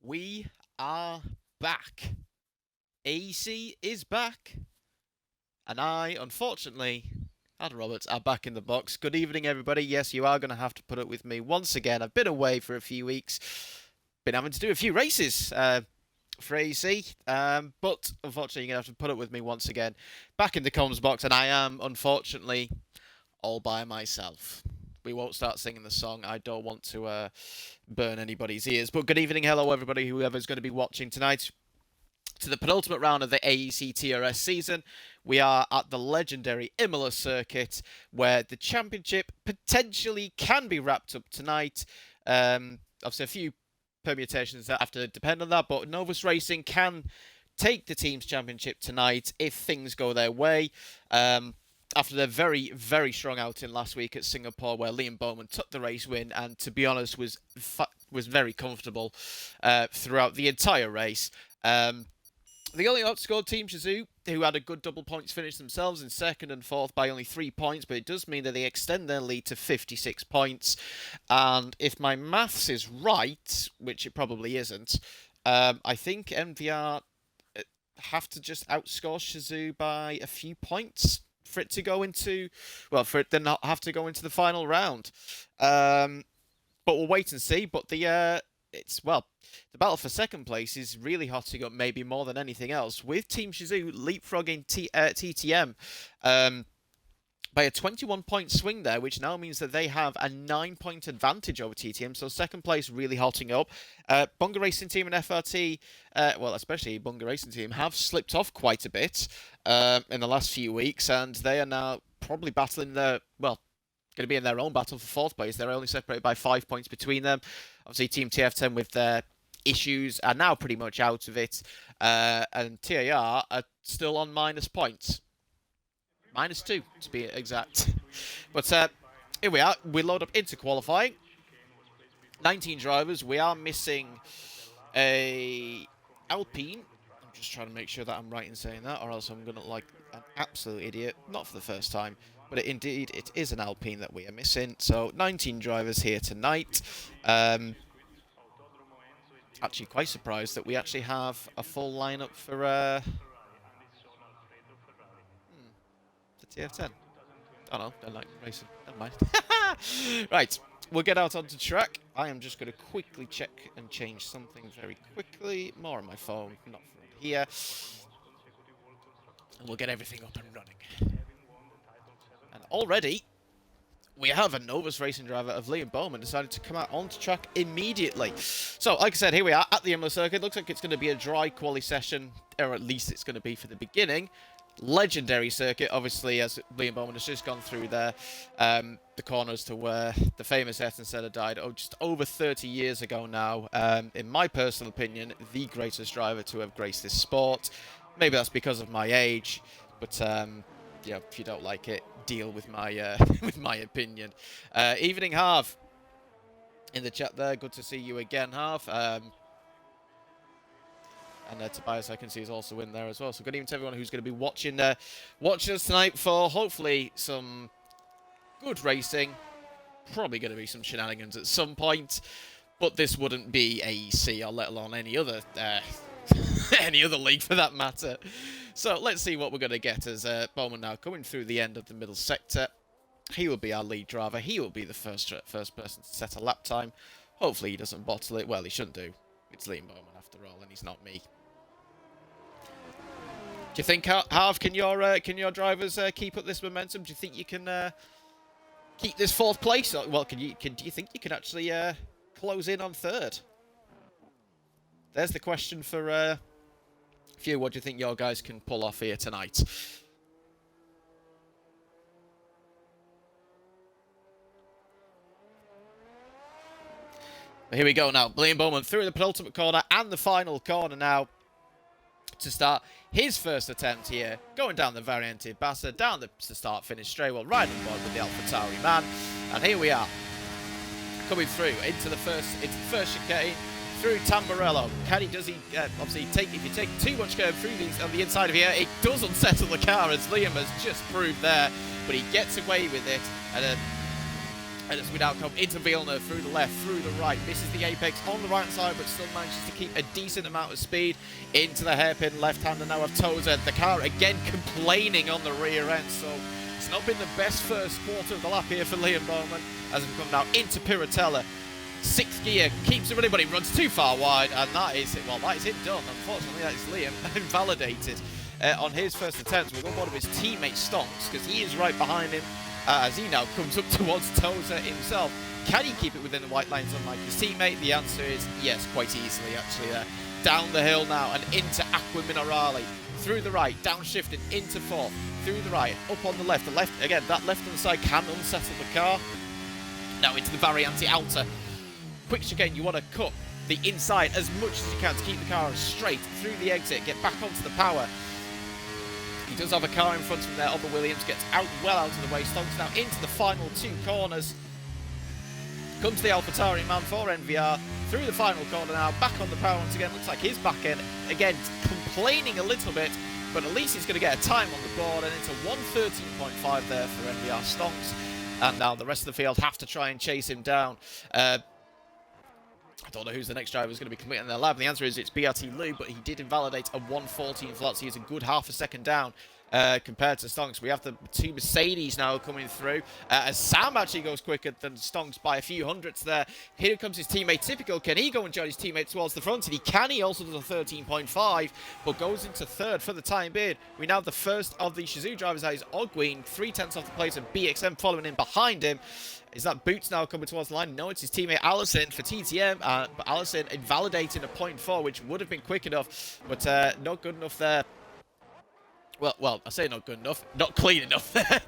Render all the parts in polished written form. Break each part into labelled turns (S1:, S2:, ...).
S1: We are back. AEC is back. And I, unfortunately, Adam Roberts, are back in the box. Good evening, everybody. Yes, you are going to have to put up with me once again. I've been away for a few weeks. Been having to do a few races for AEC. But unfortunately, you're going to have to put up with me once again. Back in the comms box. And I am, unfortunately, all by myself. We won't start singing the song. I don't want to burn anybody's ears. But good evening, hello, everybody, whoever's going to be watching tonight. To the penultimate round of the AEC TRS season, we are at the legendary Imola circuit, where the championship potentially can be wrapped up tonight. Obviously, a few permutations that have to depend on that, but Novus Racing can take the team's championship tonight if things go their way. After their very, very strong outing last week at Singapore, where Liam Bowman took the race win and, to be honest, was very comfortable throughout the entire race. They only outscored Team Shizou, who had a good double points finish themselves in second and fourth by only 3 points, but it does mean that they extend their lead to 56 points. And if my maths is right, which it probably isn't, I think MVR have to just outscore Shizou by a few points for it to go into, well, for it to not have to go into the final round. But we'll wait and see. But the battle for second place is really hotting up, maybe more than anything else, with Team Shizou leapfrogging TTM by a 21-point swing there, which now means that they have a 9-point advantage over TTM. So second place really hotting up. Bunga Racing Team and FRT, well, especially Bunga Racing Team, have slipped off quite a bit in the last few weeks, and they are now probably battling going to be in their own battle for fourth place. They're only separated by 5 points between them. Obviously, Team TF10 with their issues are now pretty much out of it. And TAR are still on minus points. -2, to be exact. But here we are. We load up into qualifying. 19 drivers. We are missing a Alpine. I'm just trying to make sure that I'm right in saying that, or else I'm going to look like an absolute idiot. Not for the first time. But indeed, it is an Alpine that we are missing. So 19 drivers here tonight. Actually quite surprised that we actually have a full lineup for the TF10. Oh no, don't like racing. Never mind. Right, we'll get out onto track. I am just going to quickly check and change something very quickly. More on my phone, not from here. And we'll get everything up and running. And already, we have a Novus Racing driver of Liam Bowman decided to come out onto track immediately. So, like I said, here we are at the Imola circuit. Looks like it's going to be a dry quali session, or at least it's going to be for the beginning. Legendary circuit, obviously, as Liam Bowman has just gone through there. The corners to where the famous Ayrton Senna died just over 30 years ago now. In my personal opinion, the greatest driver to have graced this sport. Maybe that's because of my age, but yeah, if you don't like it, deal with my with my opinion. Evening, Harv, in the chat there. Good to see you again, Harv. And Tobias, I can see, is also in there as well. So good evening to everyone who's going to be watching us tonight for hopefully some good racing. Probably going to be some shenanigans at some point, but this wouldn't be AEC, or let alone any other any other league for that matter. So let's see what we're going to get as Bowman now coming through the end of the middle sector. He will be our lead driver. He will be the first person to set a lap time. Hopefully he doesn't bottle it. Well, he shouldn't do. It's Liam Bowman after all, and he's not me. Do you think, Harv, can your drivers keep up this momentum? Do you think you can keep this fourth place? Or, well, do you think you can actually close in on third? There's the question for you. What do you think your guys can pull off here tonight? But here we go now. Liam Bowman through the penultimate corner and the final corner now to start his first attempt here. Going down the Variante Bassa, down the start-finish straight, well, right on board with the AlphaTauri man. And here we are, coming through into the first chicane. Through Tamburello. Does he obviously if you take too much curve through these on the inside of here, it does unsettle the car, as Liam has just proved there, but he gets away with it. And And as we now come into Villeneuve, through the left, through the right, misses the apex on the right side, but still manages to keep a decent amount of speed into the hairpin left-hander now of Tozer. The car again complaining on the rear end, so it's not been the best first quarter of the lap here for Liam Bowman as we come now into Piratella. Sixth gear, keeps it running, but he runs too far wide, and that is it. Well, that is it done. Unfortunately, that is Liam invalidated on his first attempt with one of his teammates, Stonks, because he is right behind him as he now comes up towards Tozer himself. Can he keep it within the white lines unlike his teammate? The answer is yes, quite easily actually there. Down the hill now and into Aqua Minerale. Through the right, downshifting into fourth. Through the right, up on the left. The left, again, that left-hand side can unsettle the car. Now into the Variante Outer. Quick chicane, you want to cut the inside as much as you can to keep the car straight through the exit, get back onto the power. He does have a car in front of him there. Other Williams gets out well out of the way. Stonks now into the final two corners. Comes the AlphaTauri man for NVR. Through the final corner now. Back on the power once again. Looks like his back end. Again, complaining a little bit. But at least he's going to get a time on the board. And it's a 1:13.5 there for NVR Stonks. And now the rest of the field have to try and chase him down. I don't know who's the next driver who's going to be completing their lap. The answer is it's BRT Lou, but he did invalidate a 1:14 flat, so he's a good half a second down compared to Stonks. We have the two Mercedes now coming through, as Sam actually goes quicker than Stonks by a few hundredths there. Here comes his teammate, Typical. Can he go and join his teammate towards the front? And he can. He also does a 13.5, but goes into third for the time being. We now have the first of the Shizou drivers. That is Ogween, 3/10 off the place, and BXM following in behind him. Is that Boots now coming towards the line? No, it's his teammate Allison for TTM, but Allison invalidating a 0.4, which would have been quick enough, but not good enough there. Well, I say not good enough, not clean enough there.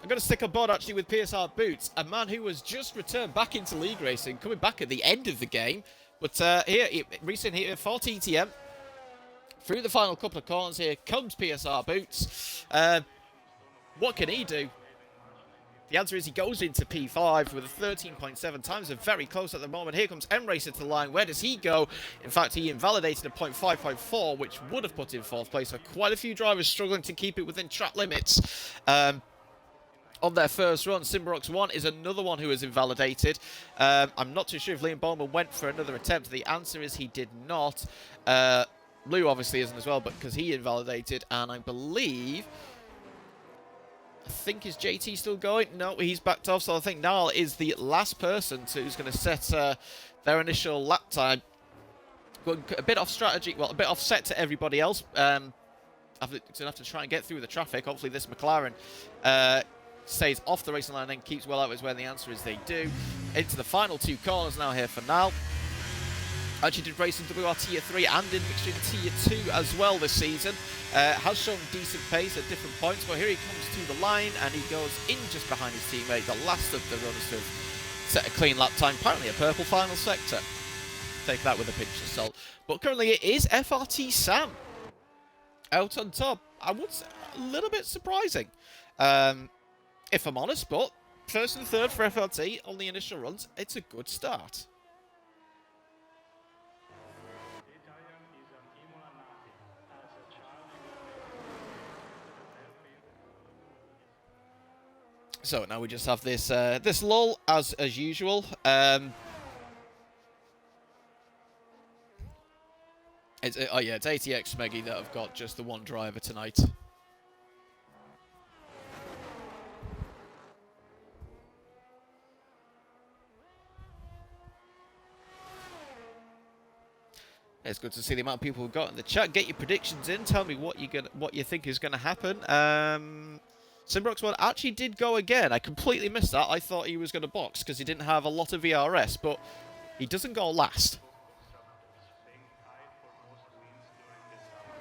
S1: I'm going to stick on board actually with PSR Boots, a man who was just returned back into league racing, coming back at the end of the game, but here, recent here for TTM. Through the final couple of corners here comes PSR Boots. What can he do? The answer is he goes into P5 with a 13.7. Times are very close at the moment. Here comes M-Racer to the line. Where does he go? In fact, he invalidated a 0.554, which would have put him in fourth place. So quite a few drivers struggling to keep it within track limits. On their first run, Simbarox 1 is another one who is invalidated. I'm not too sure if Liam Bowman went for another attempt. The answer is he did not. Lou obviously isn't as well, but because he invalidated, and I think is JT still going? No, he's backed off. So I think Niall is the last person who's going to set their initial lap time. Going a bit off strategy, well, a bit offset to everybody else. Going to have to try and get through the traffic. Hopefully this McLaren stays off the racing line and keeps well out is where the answer is they do. Into the final two corners now here for Niall. Actually did race in WR Tier 3 and in Mixture Tier 2 as well this season. Has shown decent pace at different points, but here he comes to the line and he goes in just behind his teammate, the last of the runners to have set a clean lap time. Apparently a purple final sector. Take that with a pinch of salt. But currently it is FRT Sam out on top. I would say a little bit surprising, if I'm honest, but first and third for FRT on the initial runs, it's a good start. So now we just have this this lull as usual. It's ATX Meggy that I've got just the one driver tonight. It's good to see the amount of people who've got in the chat. Get your predictions in. Tell me what you think is going to happen. Simbrox 1 actually did go again. I completely missed that. I thought he was going to box because he didn't have a lot of VRS, but he doesn't go last.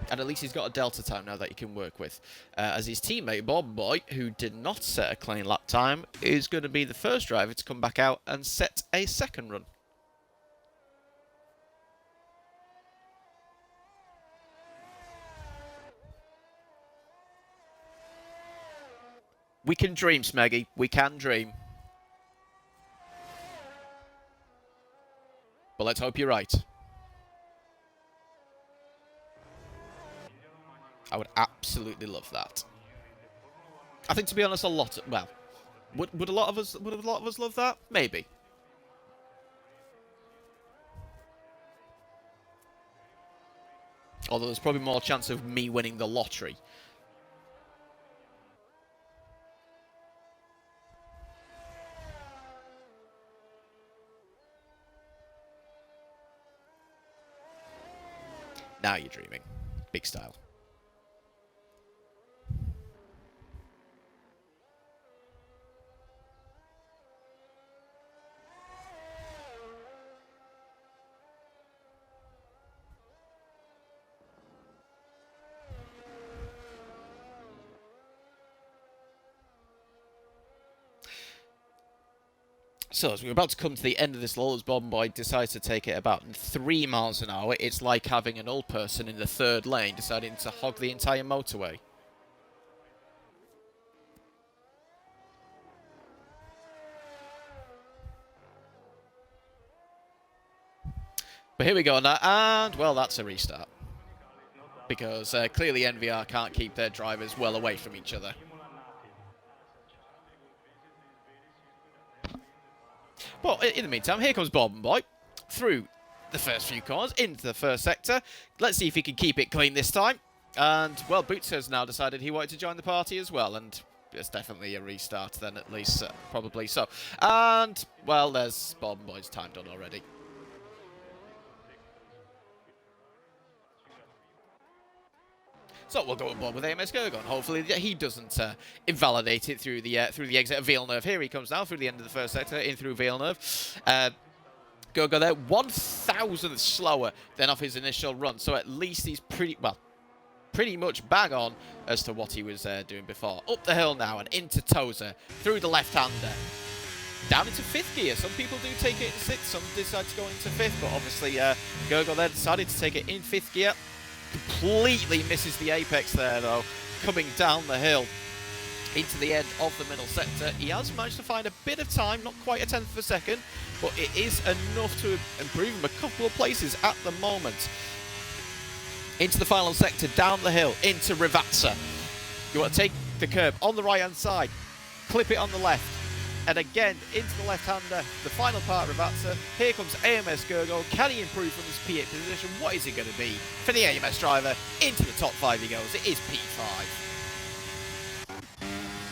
S1: And at least he's got a delta time now that he can work with. As his teammate, Bob Boy, who did not set a clean lap time, is going to be the first driver to come back out and set a second run. We can dream, Smeggy. We can dream. But let's hope you're right. I would absolutely love that. I think, to be honest, well, Would a lot of us love that? Maybe. Although there's probably more chance of me winning the lottery. Now you're dreaming. Big style. So, as we're about to come to the end of this lull, as Bomb Boy decides to take it about 3 miles an hour, it's like having an old person in the third lane deciding to hog the entire motorway. But here we go now, and, well, that's a restart. Because clearly NVR can't keep their drivers well away from each other. But in the meantime, here comes Bomb Boy through the first few corners into the first sector. Let's see if he can keep it clean this time. And, well, Boots has now decided he wanted to join the party as well. And it's definitely a restart then, at least, probably so. And, well, there's Bomb Boy's time done already. So we'll go on board with AMS Gurgon. Hopefully he doesn't invalidate it through the exit of Villeneuve. Here he comes now through the end of the first sector, in through Villeneuve. Gurgon there, 1,000th slower than off his initial run. So at least he's pretty much bang on as to what he was doing before. Up the hill now and into Tozer, through the left-hander. Down into 5th gear. Some people do take it in 6th, some decide to go into 5th, but obviously Gurgon there decided to take it in 5th gear. Completely misses the apex there, though, coming down the hill into the end of the middle sector. He has managed to find a bit of time, not quite a tenth of a second, but it is enough to improve him a couple of places at the moment. Into the final sector, down the hill, into Rivazza. You want to take the curb on the right-hand side, clip it on the left, and again into the left-hander, the final part of Rivazza. Here comes AMS Gurgon. Can he improve from his P8 position? What is it going to be for the AMS driver? Into the top 5 he goes. It is P5.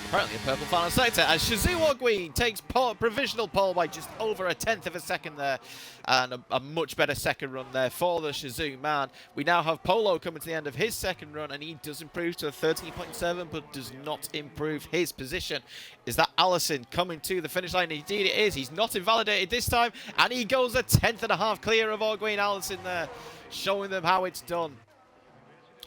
S1: Apparently a purple final sector as Shizu Ogui takes provisional pole by just over a tenth of a second there, and a much better second run there for the Shizu man. We now have Polo coming to the end of his second run, and he does improve to a 13.7 but does not improve his position. Is that Allison coming to the finish line? Indeed it is. He's not invalidated this time, and he goes a tenth and a half clear of Ogui and Allison there, showing them how it's done.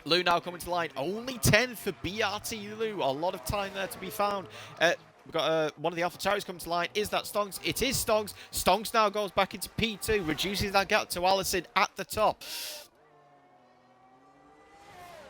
S1: Lou now coming to the line. Only 10 for BRT Lou. A lot of time there to be found. We've got one of the AlphaTauris coming to the line. Is that Stonks? It is Stonks. Stonks now goes back into P2, reduces that gap to Allison at the top.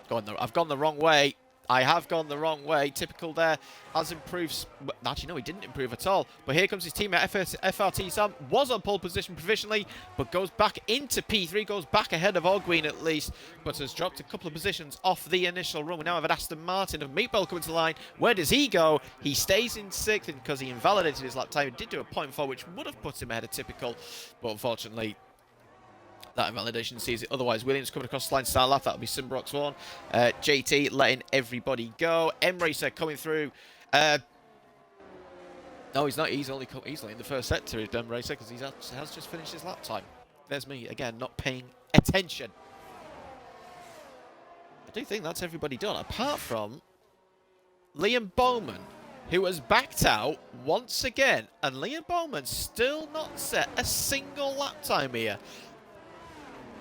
S1: I've gone the wrong way. I have gone the wrong way. Typical there. Has improved. Actually, no, he didn't improve at all. But here comes his teammate, FRT Sam. Was on pole position provisionally, but goes back into P3. Goes back ahead of Ogween at least, but has dropped a couple of positions off the initial run. We now have an Aston Martin of Meatball coming to the line. Where does he go? He stays in 6th because he invalidated his lap time. He did do a 0.4, which would have put him ahead of Typical, but unfortunately, that invalidation sees it. Otherwise, Williams coming across the line to start lap. That'll be Simbrox 1. JT letting everybody go. M-Racer coming through. No, he's not. He's only in the first sector, is M-Racer, because he has just finished his lap time. There's me, again, not paying attention. I do think that's everybody done, apart from Liam Bowman, who has backed out once again. And Liam Bowman still not set a single lap time here.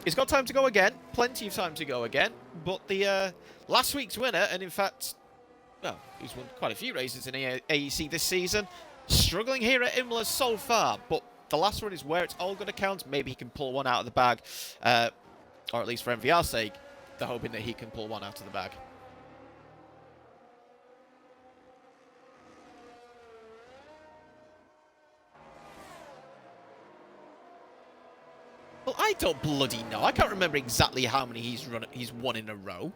S1: He's got time to go again, plenty of time to go again, but the last week's winner, and in fact, well, he's won quite a few races in AEC this season, struggling here at Imola so far, but the last one is where it's all going to count. Maybe he can pull one out of the bag, or at least for MVR's sake, they're hoping that he can pull one out of the bag. Well, I don't bloody know. I can't remember exactly how many he's won in a row.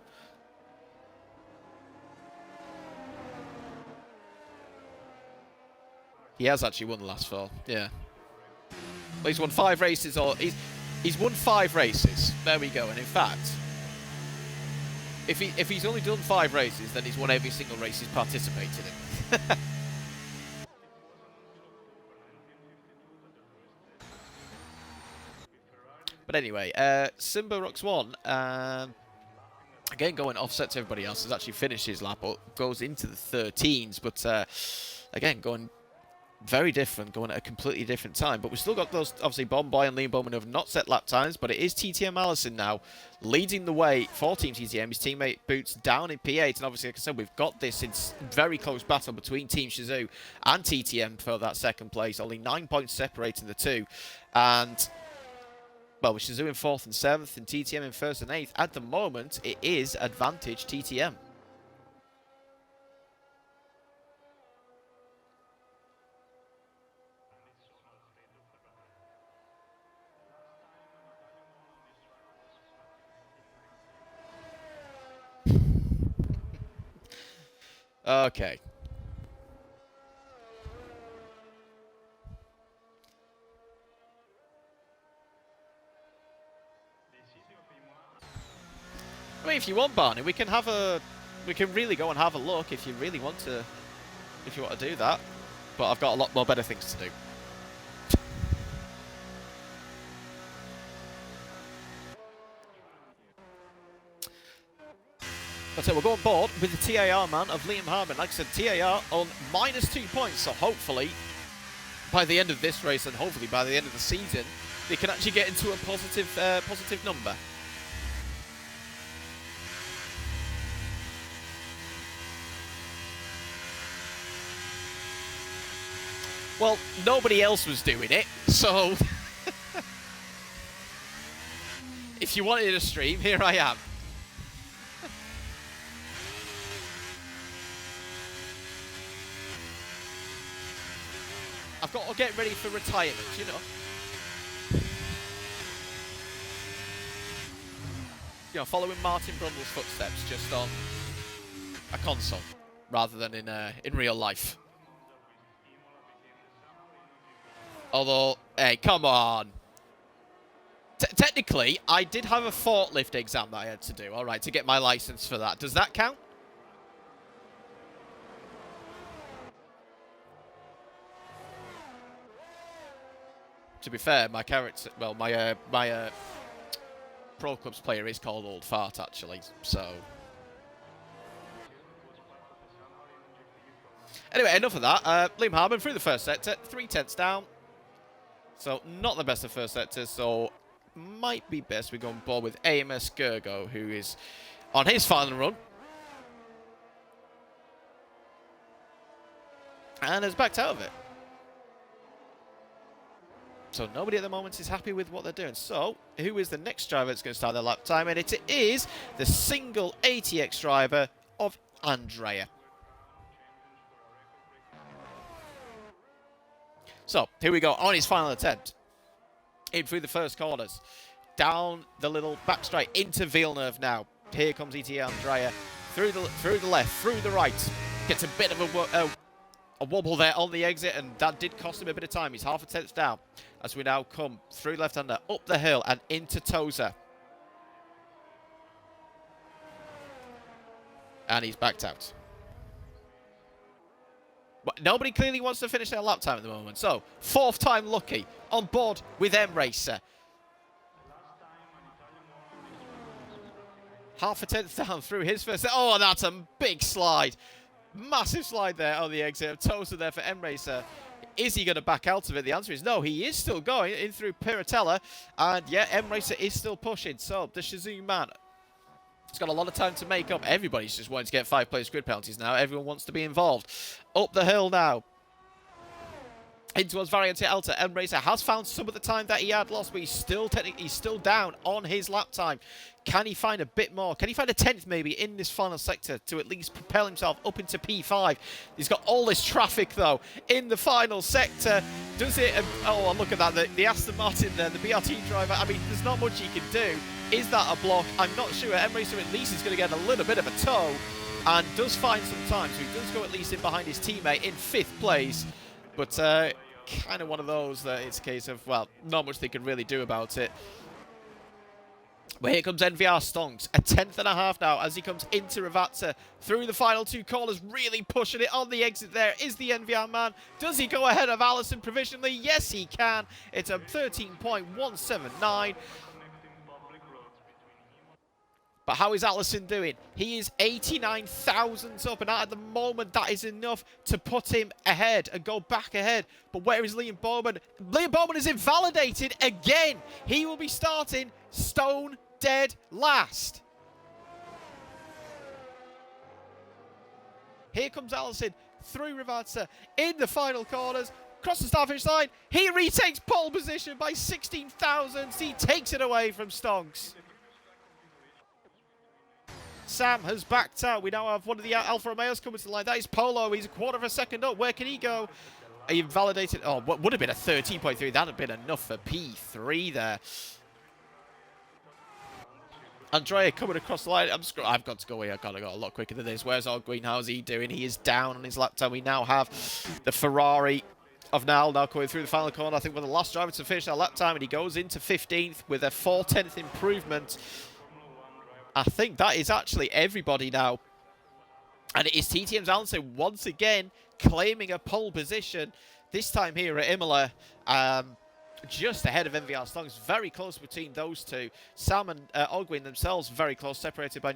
S1: He has actually won the last 4. Yeah. Well, he's won 5 races, or he's won 5 races. There we go. And in fact, if he's only done 5 races, then he's won every single race he's participated in. But anyway, Simba Rocks 1. Again, going offset to everybody else, has actually finished his lap, or goes into the 13s. But again, going very different, going at a completely different time. But we've still got those, obviously, Bomboy and Liam Bowman who have not set lap times. But it is TTM Allison now leading the way for Team TTM. His teammate Boots down in P8. And obviously, like I said, we've got this in very close battle between Team Shazoo and TTM for that second place. Only 9 points separating the two. And well, with Shazoo in 4th and 7th and TTM in 1st and 8th, at the moment, it is advantage TTM. Okay. I mean, if you want, Barney, we can really go and have a look if you really want to, if you want to do that. But I've got a lot more better things to do. So we'll go on board with the TAR man of Liam Harmon. Like I said, TAR on -2 points. So hopefully, by the end of this race and hopefully by the end of the season, they can actually get into a positive number. Well, nobody else was doing it, so if you wanted a stream, here I am. I've got to get ready for retirement, you know. You know, following Martin Brundle's footsteps, just on a console, rather than in real life. Although, hey, come on. Technically, I did have a forklift exam that I had to do, alright, to get my license for that. Does that count? To be fair, my character, well, my Pro Clubs player is called Old Fart, actually, so. Anyway, enough of that. Liam Harmon through the first sector, 3/10 down. So, not the best of first sectors, so might be best we go on board with AMS Gergo, who is on his final run. And has backed out of it. So nobody at the moment is happy with what they're doing. So, who is the next driver that's going to start their lap time? And it is the single ATX driver of Andrea. So, here we go on his final attempt. In through the first corners. Down the little back straight into Villeneuve now. Here comes ETA Andrea. Through the left, through the right. Gets a bit of a wobble there on the exit, and that did cost him a bit of time. He's half a tenth down as we now come through left-hander, up the hill and into Tozer. And he's backed out. But nobody clearly wants to finish their lap time at the moment. So, 4th time lucky on board with M-Racer. Half a tenth down through his first. Oh, that's a big slide. Massive slide there on the exit. Tozer there for M-Racer. Is he going to back out of it? The answer is no. He is still going in through Piratella. And yeah, M-Racer is still pushing. So, the Shazoo man, it's got a lot of time to make up. Everybody's just wanting to get 5 players grid penalties now. Everyone wants to be involved. Up the hill now. In towards Variante Alta. M-Racer has found some of the time that he had lost, but he's still down on his lap time. Can he find a bit more? Can he find a 10th maybe in this final sector to at least propel himself up into P5? He's got all this traffic though in the final sector. Does it? Oh, look at that. The Aston Martin there, the BRT driver. I mean, there's not much he can do. Is that a block? I'm not sure. M-Racer at least is going to get a little bit of a tow and does find some time. So he does go at least in behind his teammate in 5th place. But kind of one of those that it's a case of, well, not much they can really do about it. But here comes NVR Stonks, a 10th now as he comes into Ravatsa through the final two corners, really pushing it on the exit. There is the NVR man. Does he go ahead of Allison provisionally? Yes, he can. It's a 13.179. But how is Allison doing? He is 89 thousandths up, and at the moment, that is enough to put him ahead and go back ahead. But where is Liam Bowman? Liam Bowman is invalidated again. He will be starting stone dead last. Here comes Allison through Ravatsa in the final corners. Across the start finish line. He retakes pole position by 16 thousandths. He takes it away from Stonks. Sam has backed out. We now have one of the Alfa Romeos coming to the line. That is Polo. He's a quarter of a second up. Where can he go? He invalidated. Oh, what would have been a 13.3. That would have been enough for P3 there. Andrea coming across the line. I've got to go away. I've got to go a lot quicker than this. Where's our Green? How's he doing? He is down on his lap time. We now have the Ferrari of now going through the final corner. I think we're the last driver to finish that lap time, and he goes into 15th with a 4/10 improvement. I think that is actually everybody now. And it is TTM's Allison once again claiming a pole position. This time here at Imola. Just ahead of NVR Stonks. Very close between those two. Sam and Ogwin themselves very close, separated by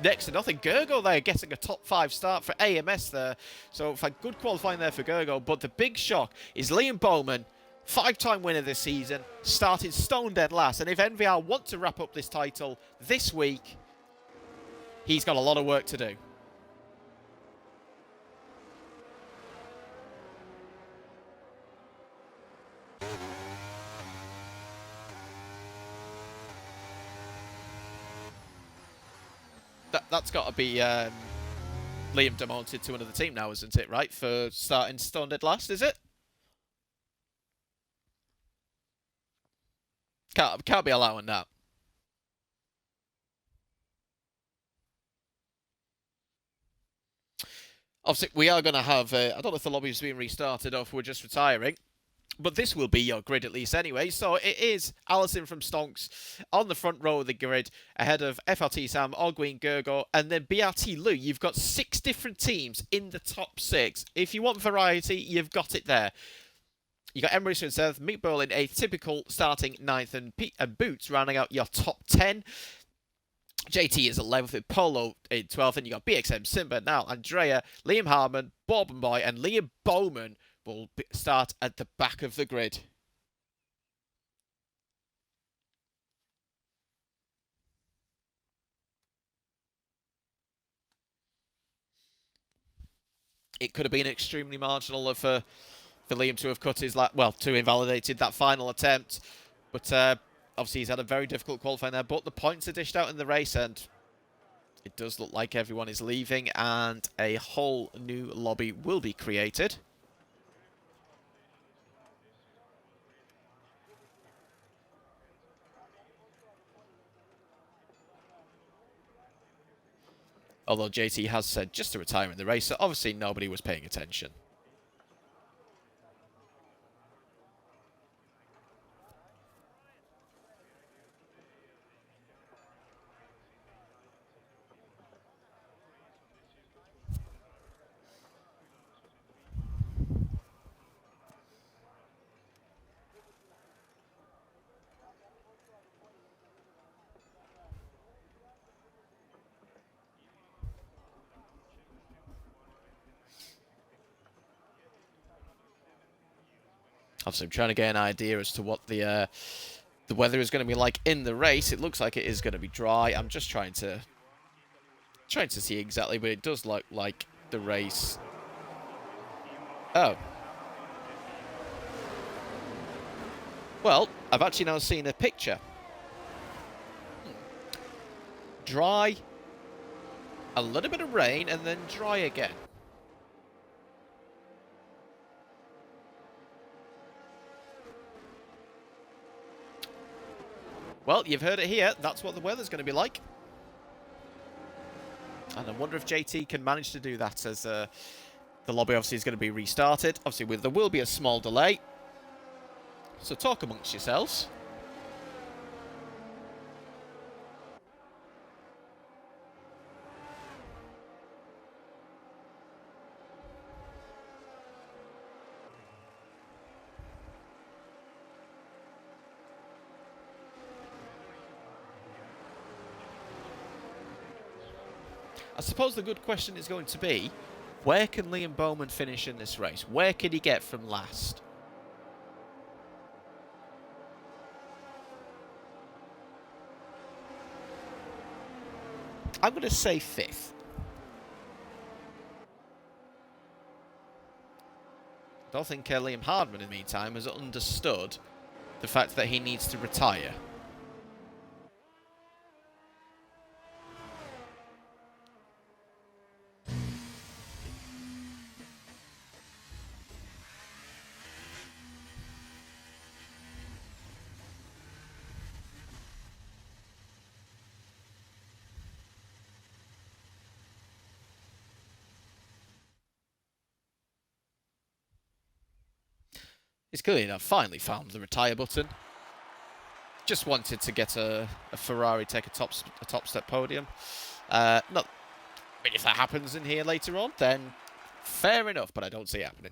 S1: next to nothing. Gergo there getting a top 5 start for AMS there. So good qualifying there for Gergo. But the big shock is Liam Bowman, 5-time winner this season, started stone dead last. And if NVR want to wrap up this title this week, he's got a lot of work to do. That's got to be Liam demoted to another team now, isn't it, right? For starting stone dead last, is it? Can't be allowing that. Obviously, we are going to have... I don't know if the lobby's being restarted or if we're just retiring. But this will be your grid at least anyway. So it is Allison from Stonks on the front row of the grid, ahead of FRT Sam, Ogwin, Gergo, and then BRT Lou. You've got 6 different teams in the top 6. If you want variety, you've got it there. You got Emery in 7th, Mick Burl in 8th, typical starting 9th, and Boots rounding out your top 10. JT is 11th with Polo in 12th, and you got BXM, Simba, now Andrea, Liam Harmon, Bob and Boy, and Liam Bowman will start at the back of the grid. It could have been extremely marginal for Liam to have cut his to invalidated that final attempt, but obviously he's had a very difficult qualifying there. But the points are dished out in the race, and it does look like everyone is leaving, and a whole new lobby will be created. Although JT has said just to retire in the race, so obviously nobody was paying attention. Obviously, I'm trying to get an idea as to what the weather is going to be like in the race. It looks like it is going to be dry. I'm just trying to see exactly, but it does look like the race. Oh. Well, I've actually now seen a picture. Dry, a little bit of rain, and then dry again. Well, you've heard it here. That's what the weather's going to be like. And I wonder if JT can manage to do that as the The lobby obviously is going to be restarted. Obviously, there will be a small delay. So talk amongst yourselves. I suppose the good question is going to be, where can Liam Bowman finish in this race? Where can he get from last? I'm going to say 5th. I don't think Liam Hardman, in the meantime, has understood the fact that he needs to retire. He's clearly now finally found the retire button. Just wanted to get a Ferrari take a top step podium. Not, I mean, if that happens in here later on, then fair enough, but I don't see it happening.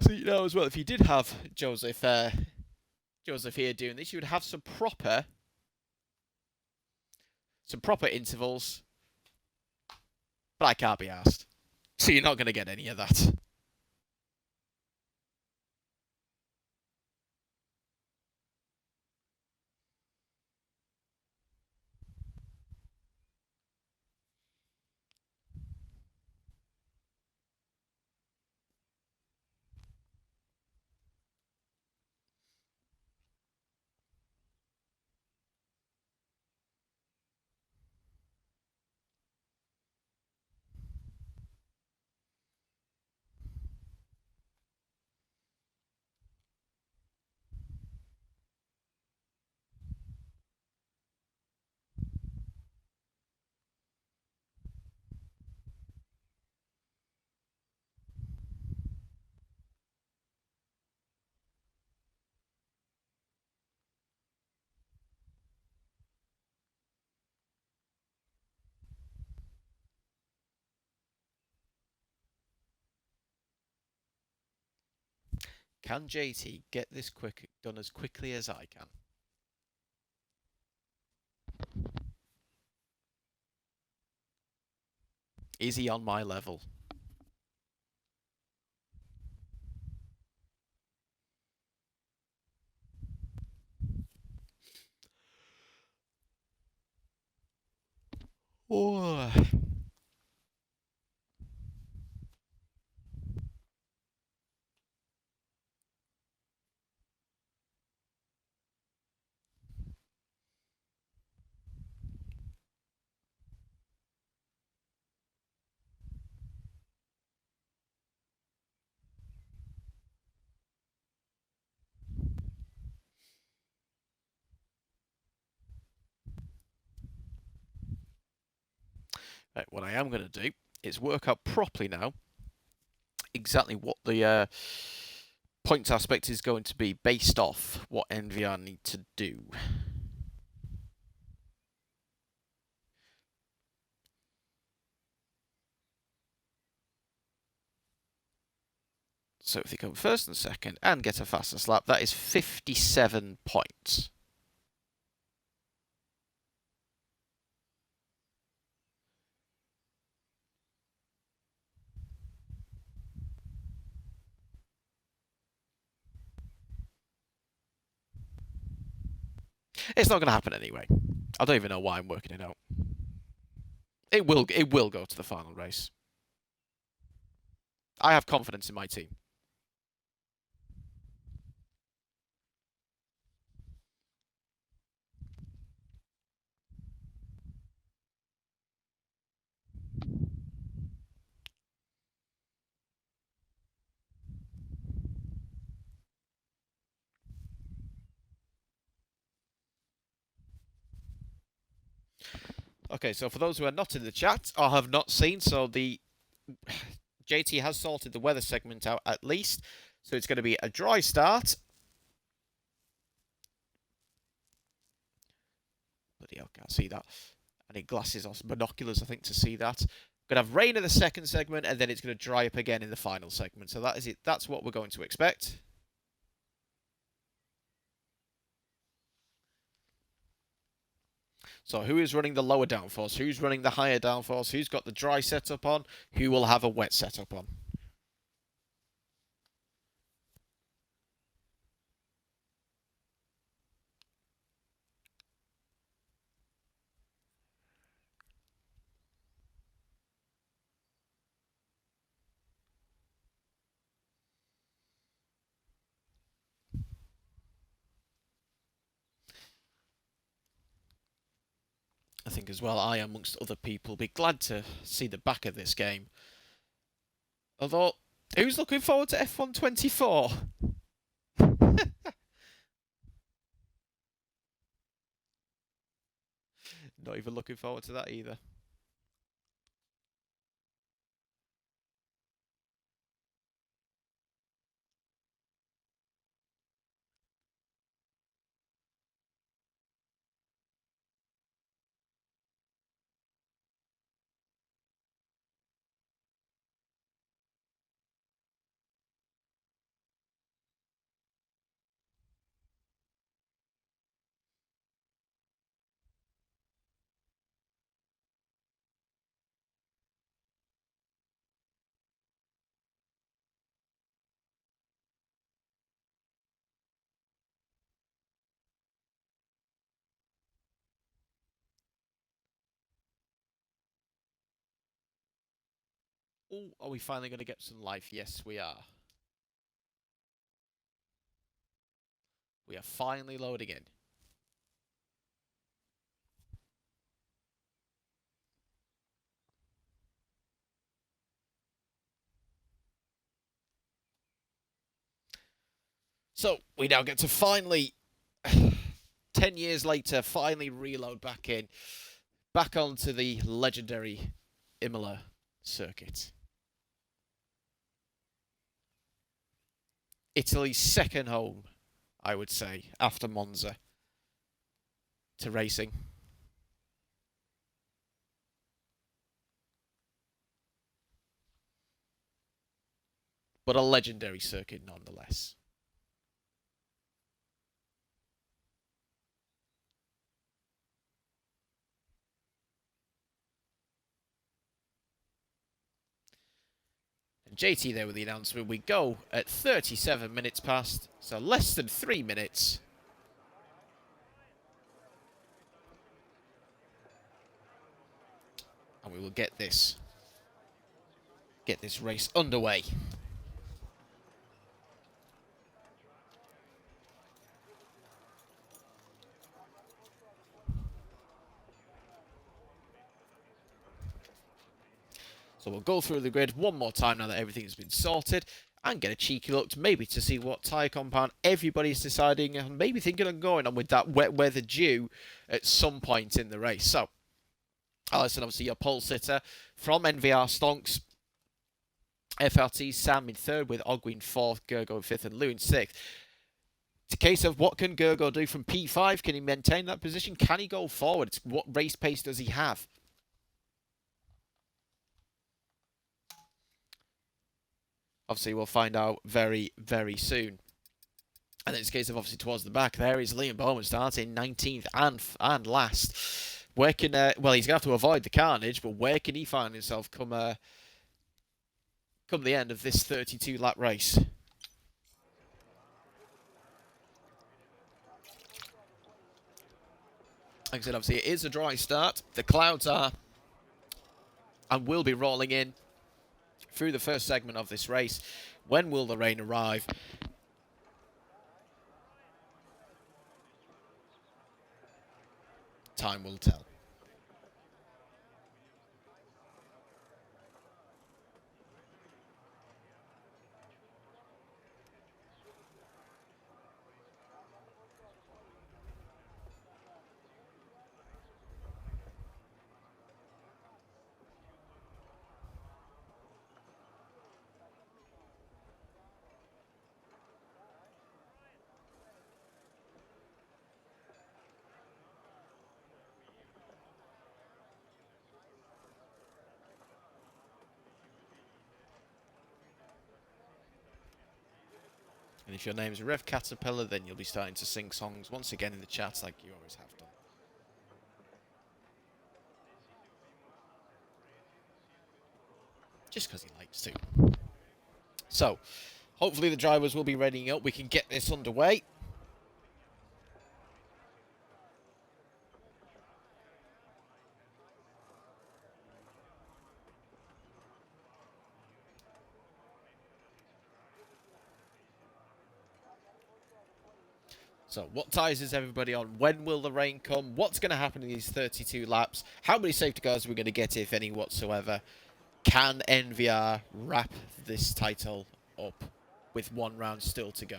S1: So, you know, as well, if you did have Joseph here doing this, you would have some proper intervals. But I can't be asked. So you're not going to get any of that. Can JT get this done as quickly as I can? Is he on my level? Oh. Right, what I am going to do is work out properly now exactly what the points aspect is going to be based off what NVR need to do. So if they come first and second and get a fastest lap, that is 57 points. It's not going to happen anyway. I don't even know why I'm working it out. It will go to the final race. I have confidence in my team. Okay, so for those who are not in the chat or have not seen, so the JT has sorted the weather segment out at least. So it's going to be a dry start. Bloody hell, can't see that. I need glasses or binoculars, I think, to see that. Going to have rain in the second segment, and then it's going to dry up again in the final segment. So that is it. That's what we're going to expect. So who is running the lower downforce? Who's running the higher downforce? Who's got the dry setup on? Who will have a wet setup on? I think as well, I, amongst other people, be glad to see the back of this game. Although, who's looking forward to F1 24? Not even looking forward to that either. Oh, are we finally going to get some life? Yes, we are. We are finally loading in. So, we now get to finally, 10 years later, finally reload back in. Back onto the legendary Imola circuit. Italy's second home, I would say, after Monza, to racing. But a legendary circuit nonetheless. And JT there with the announcement. We go at 37 minutes past, so less than 3 minutes. And we will get this race underway. So we'll go through the grid one more time now that everything's been sorted and get a cheeky look maybe to see what tyre compound everybody's deciding and maybe thinking of going on with that wet weather due at some point in the race. So, Alison, obviously your pole sitter from NVR Stonks. FRT Sam in third with Ogwin fourth, Gergo in fifth and Lou in sixth. It's a case of what can Gergo do from P5? Can he maintain that position? Can he go forward? What race pace does he have? Obviously, we'll find out very, very soon. And in this case of obviously towards the back, there is Liam Bowman starting 19th and last. Where can, well, he's going to have to avoid the carnage, but where can he find himself come the end of this 32-lap race? Like I said, obviously, it is a dry start. The clouds are and will be rolling in through the first segment of this race. When will the rain arrive? Time will tell. And if your name's Rev Caterpillar, then you'll be starting to sing songs once again in the chats like you always have done. Just because he likes to. So, hopefully the drivers will be readying up. We can get this underway. So, what tyres is everybody on? When will the rain come? What's going to happen in these 32 laps? How many safety cars are we going to get, if any, whatsoever? Can NVR wrap this title up with one round still to go?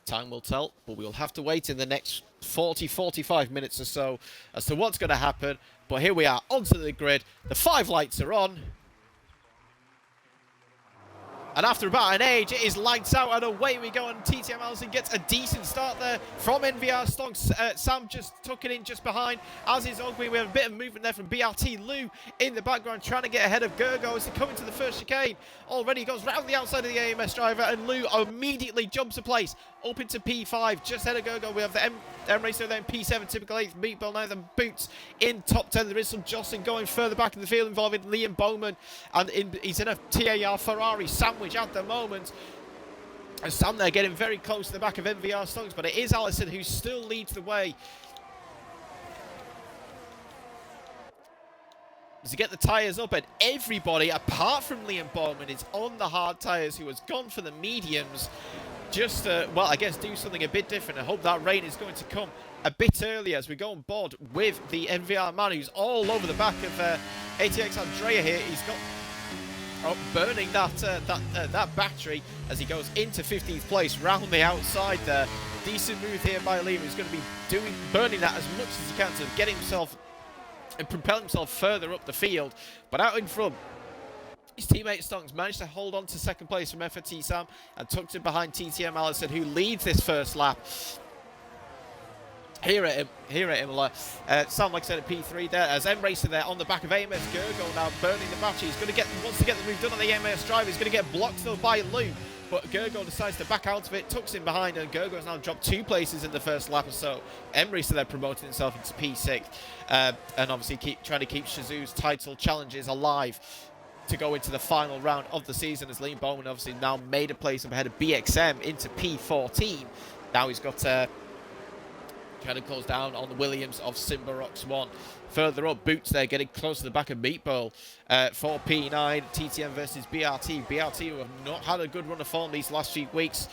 S1: Time will tell, but we'll have to wait in the next 40-45 minutes or so as to what's going to happen. But here we are, onto the grid. The 5 lights are on. And after about an age, it is lights out and away we go. And TTM Allison gets a decent start there from NVR stocks. Sam just took it in just behind, as is Ogby. We have a bit of movement there from BRT. Lou in the background trying to get ahead of Gergo as he comes into the first chicane. Already goes round the outside of the AMS driver, and Lou immediately jumps a place up into P5 just ahead of Gergo. We have the M Racer then P7, typical 8th, Meatball now, then Boots in top 10. There is some jostling going further back in the field involving Liam Bowman, and he's in a TAR Ferrari sandwich at the moment. And Sam there getting very close to the back of NVR Stokes, but it is Allison who still leads the way. As to get the tyres up, and everybody apart from Liam Bowman is on the hard tyres, who has gone for the mediums. Just, well, I guess do something a bit different. I hope that rain is going to come a bit earlier as we go on board with the NVR man, who's all over the back of ATX Andrea here. He's got burning that battery as he goes into 15th place round the outside there. Decent move here by Liam, who's going to be burning that as much as he can to get himself and propel himself further up the field. But out in front, his teammate Stonks managed to hold on to second place from FT Sam and tucked it behind TTM Allison, who leads this first lap. Here at Imola, Sam, like I said, at P3 there, as M Racer there on the back of AMS Gergo now burning the battery. He's going to wants to get the move done on the AMS driver. He's going to get blocked though by Lou, but Gergo decides to back out of it, tucks in behind, and Gergo has now dropped 2 places in the first lap or so. M Racer there promoting himself into P6, and obviously trying to keep Shizu's title challenges alive to go into the final round of the season, as Liam Bowman obviously now made a place up ahead of BXM into P14. Now he's got kind of close down on the Williams of Simbarox 1. Further up, Boots there getting close to the back of Meatball for P9. TTM versus BRT. BRT, who have not had a good run of form these last few weeks,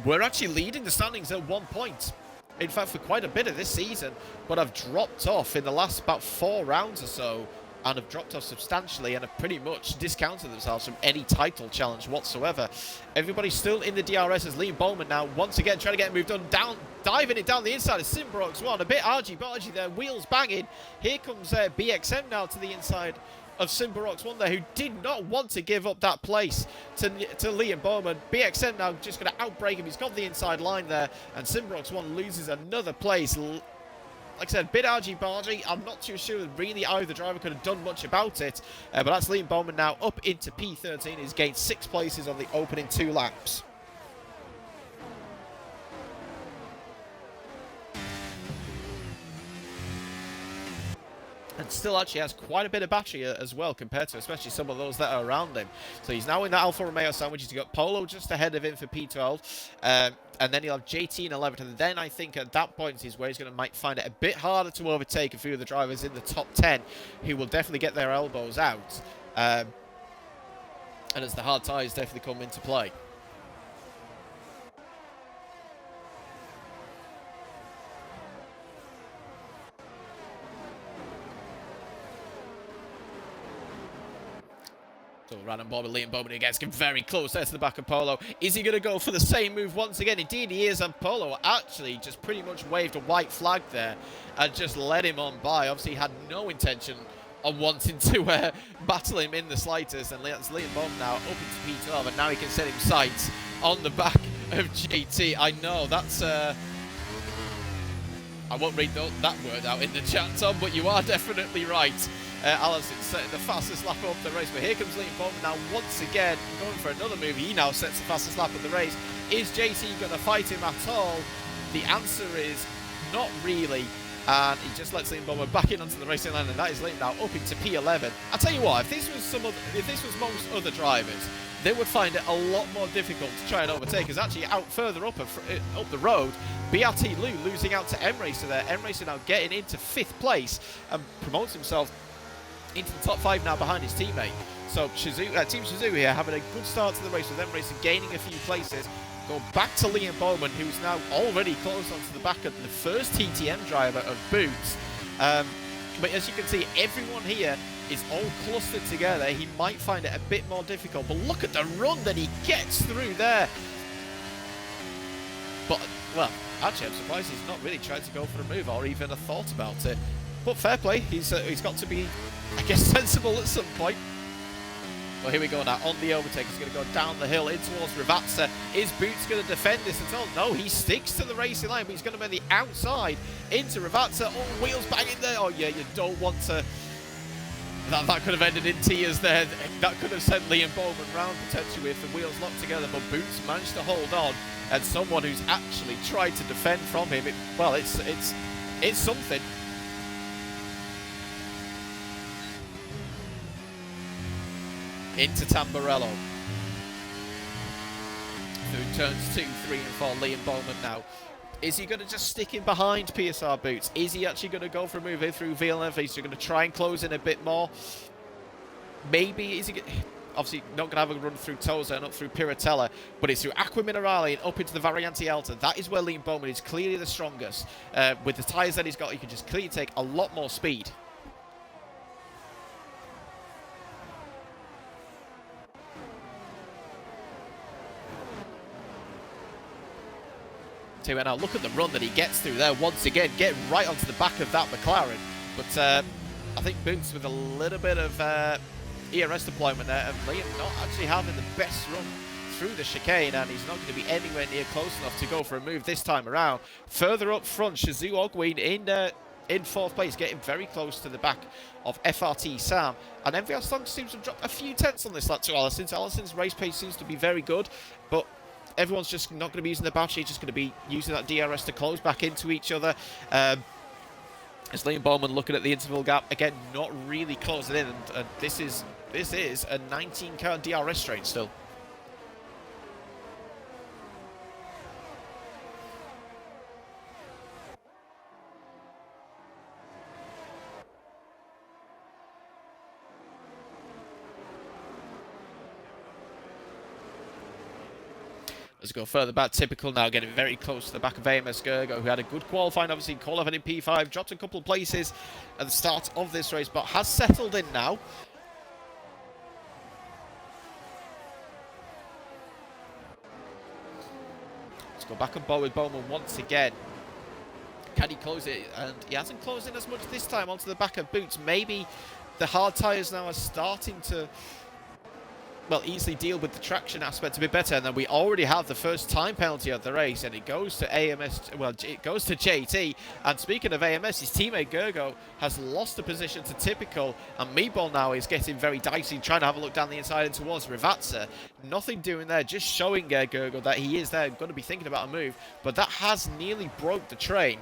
S1: we're actually leading the standings at 1 point. In fact, for quite a bit of this season, but have dropped off in the last about 4 rounds or so, and have dropped off substantially and have pretty much discounted themselves from any title challenge whatsoever. Everybody's still in the DRS as Liam Bowman now once again trying to get a move done, diving it down the inside of Simbrox 1. A bit argy-bargy there, wheels banging. Here comes BXM now to the inside of Simbrox 1 there, who did not want to give up that place to Liam Bowman. BXM now just going to outbreak him. He's got the inside line there, and Simbrox 1 loses another place. Like I said, a bit argy-bargy. I'm not too sure that really either driver could have done much about it. But that's Liam Bowman now up into P13. He's gained 6 places on the opening 2 laps. And still actually has quite a bit of battery as well, compared to especially some of those that are around him. So he's now in that Alfa Romeo sandwich. He's got Polo just ahead of him for P12. And then he'll have JT in 11th. And then I think at that point is where he's going to might find it a bit harder to overtake a few of the drivers in the top 10, who will definitely get their elbows out. And as the hard tyres definitely come into play. So random bomb with Liam Bowman again, getting very close there to the back of Polo. Is he going to go for the same move once again? Indeed he is, and Polo actually just pretty much waved a white flag there and just let him on by. Obviously he had no intention of wanting to battle him in the slightest, and that's Liam Bowman now up into P12, and now he can set him sights on the back of JT. I know, that's I won't read that word out in the chat, Tom, but you are definitely right. Allison setting the fastest lap of the race, but here comes Liam Bowman now once again going for another move. He now sets the fastest lap of the race. Is JT going to fight him at all? The answer is not really, and he just lets Liam Bowman back in onto the racing line, and that is Liam now up into P11. I tell you what, if this was most other drivers, they would find it a lot more difficult to try and overtake us. Actually, out further up the road, BRT Lou losing out to M-Racer there. M-Racer now getting into 5th place and promotes himself into the top 5 now behind his teammate. So Team Shazoo here having a good start to the race with M-Racer gaining a few places. Go back to Liam Bowman, who's now already close onto the back of the first TTM driver of Boots. But as you can see, everyone here is all clustered together. He might find it a bit more difficult, but look at the run that he gets through there. But, well, actually, I'm surprised he's not really tried to go for a move or even a thought about it. But fair play, he's got to be, I guess, sensible at some point. Well, here we go now, on the overtake. He's going to go down the hill in towards Ravazza. Is Boots going to defend this at all? No, he sticks to the racing line, but he's going to be the outside into Ravazza. Oh, wheels banging there. Oh, yeah, you don't want to... That could have ended in tears there. That could have sent Liam Bowman round potentially if the wheels locked together, but Boots managed to hold on, and someone who's actually tried to defend from him, it's something. Into Tamburello. Through turns 2, 3 and 4, Liam Bowman now. Is he going to just stick in behind PSR Boots? Is he actually going to go for a move in through Villeneuve? Is he going to try and close in a bit more? Maybe. Is he obviously not going to have a run through Toza and up through Piratella, but it's through Aqua Minerale and up into the Variante Alta. That is where Liam Bowman is clearly the strongest. With the tyres that he's got, he can just clearly take a lot more speed. Now look at the run that he gets through there once again, getting right onto the back of that McLaren. But I think Boots with a little bit of ERS deployment there, and Liam not actually having the best run through the chicane, and he's not going to be anywhere near close enough to go for a move this time around. Further up front, Shazoo Ogween in 4th place, getting very close to the back of FRT Sam. And MVR Stonks seems to have dropped a few tenths on this lap to Allison's. Allison's race pace seems to be very good, but everyone's just not going to be using the battery, just going to be using that DRS to close back into each other. As Liam Bowman looking at the interval gap, again, not really closing in, and this is a 19-car DRS strain still. Let's go further back. Typical now getting very close to the back of AMS Gergo, who had a good qualifying, obviously qualifying in P5, dropped a couple of places at the start of this race, but has settled in now. Let's go back and bow with Bowman once again. Can he close it? And he hasn't closed in as much this time onto the back of Boots. Maybe the hard tyres now are starting to, well, easily deal with the traction aspect a bit better, and then we already have the first time penalty of the race, and it goes to AMS, well, it goes to JT, and speaking of AMS, his teammate Gergo has lost the position to Typical, and Meatball now is getting very dicey, trying to have a look down the inside and towards Ravazza. Nothing doing there, just showing Gergo that he is there, going to be thinking about a move, but that has nearly broke the train.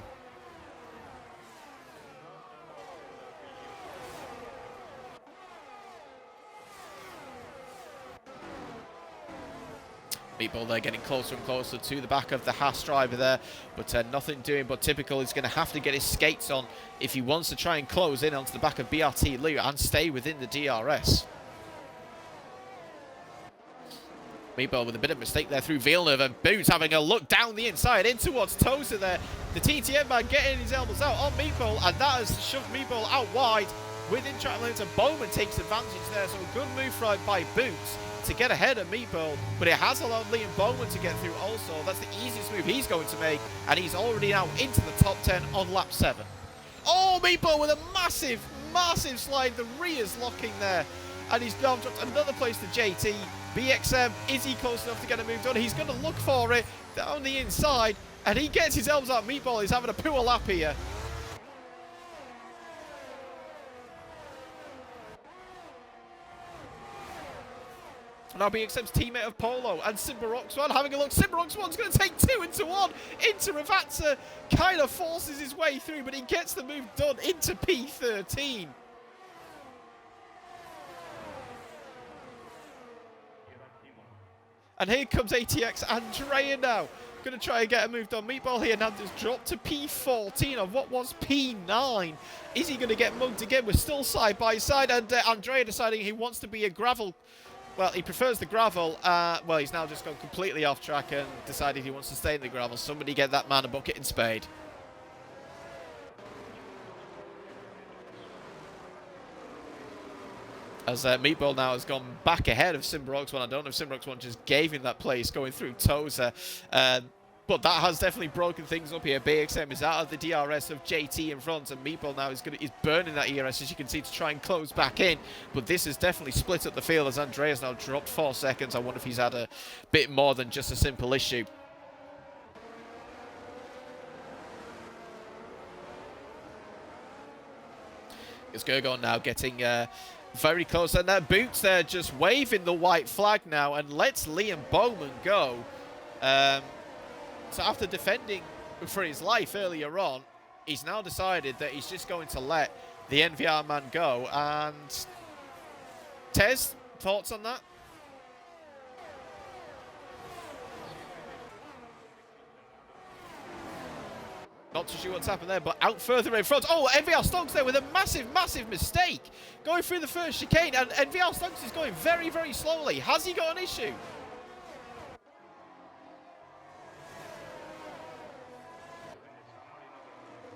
S1: Meatball there getting closer and closer to the back of the Haas driver there, but nothing doing. But Typical is going to have to get his skates on if he wants to try and close in onto the back of BRT Lou and stay within the DRS. Meatball with a bit of mistake there through Villeneuve, and Boots having a look down the inside in towards Tosa there. The TTM man getting his elbows out on Meatball, and that has shoved Meatball out wide within track limits, and Bowman takes advantage there. So a good move by Boots to get ahead of Meatball, but it has allowed Liam Bowman to get through also. That's the easiest move he's going to make, and he's already now into the top 10 on lap 7. Oh, Meatball with a massive slide. The rear's locking there, and he's now dropped another place to JT. BXM, is he close enough to get a move done? He's going to look for it down the inside, and he gets his elbows out. Meatball is having a poor lap here. Now BXM's teammate of Polo and Simbarox1 having a look. Simbarox1's going to take 2 into 1 into Ravatsa. Kind of forces his way through, but he gets the move done into P13. And here comes ATX Andrea now. Going to try and get a move done. Meatball here now just dropped to P14 of what was P9. Is he going to get mugged again? We're still side by side. And Andrea deciding he wants to be a gravel. Well, he prefers the gravel. Well, he's now just gone completely off track and decided he wants to stay in the gravel. Somebody get that man a bucket and spade. As Meatball now has gone back ahead of Simbarox1. I don't know if Simbarox1 just gave him that place going through Tozer. But that has definitely broken things up here. BXM is out of the DRS of JT in front, and Meatball now is burning that ERS, as you can see, to try and close back in. But this has definitely split up the field as Andreas now dropped 4 seconds. I wonder if he's had a bit more than just a simple issue. It's Gergon now getting very close, and Boots there just waving the white flag now and lets Liam Bowman go. So after defending for his life earlier on, he's now decided that he's just going to let the NVR man go. And Tez, thoughts on that? Not too sure what's happened there, but out further in front. Oh, NVR Stonks there with a massive, massive mistake. Going through the first chicane, and NVR Stonks is going very, very slowly. Has he got an issue?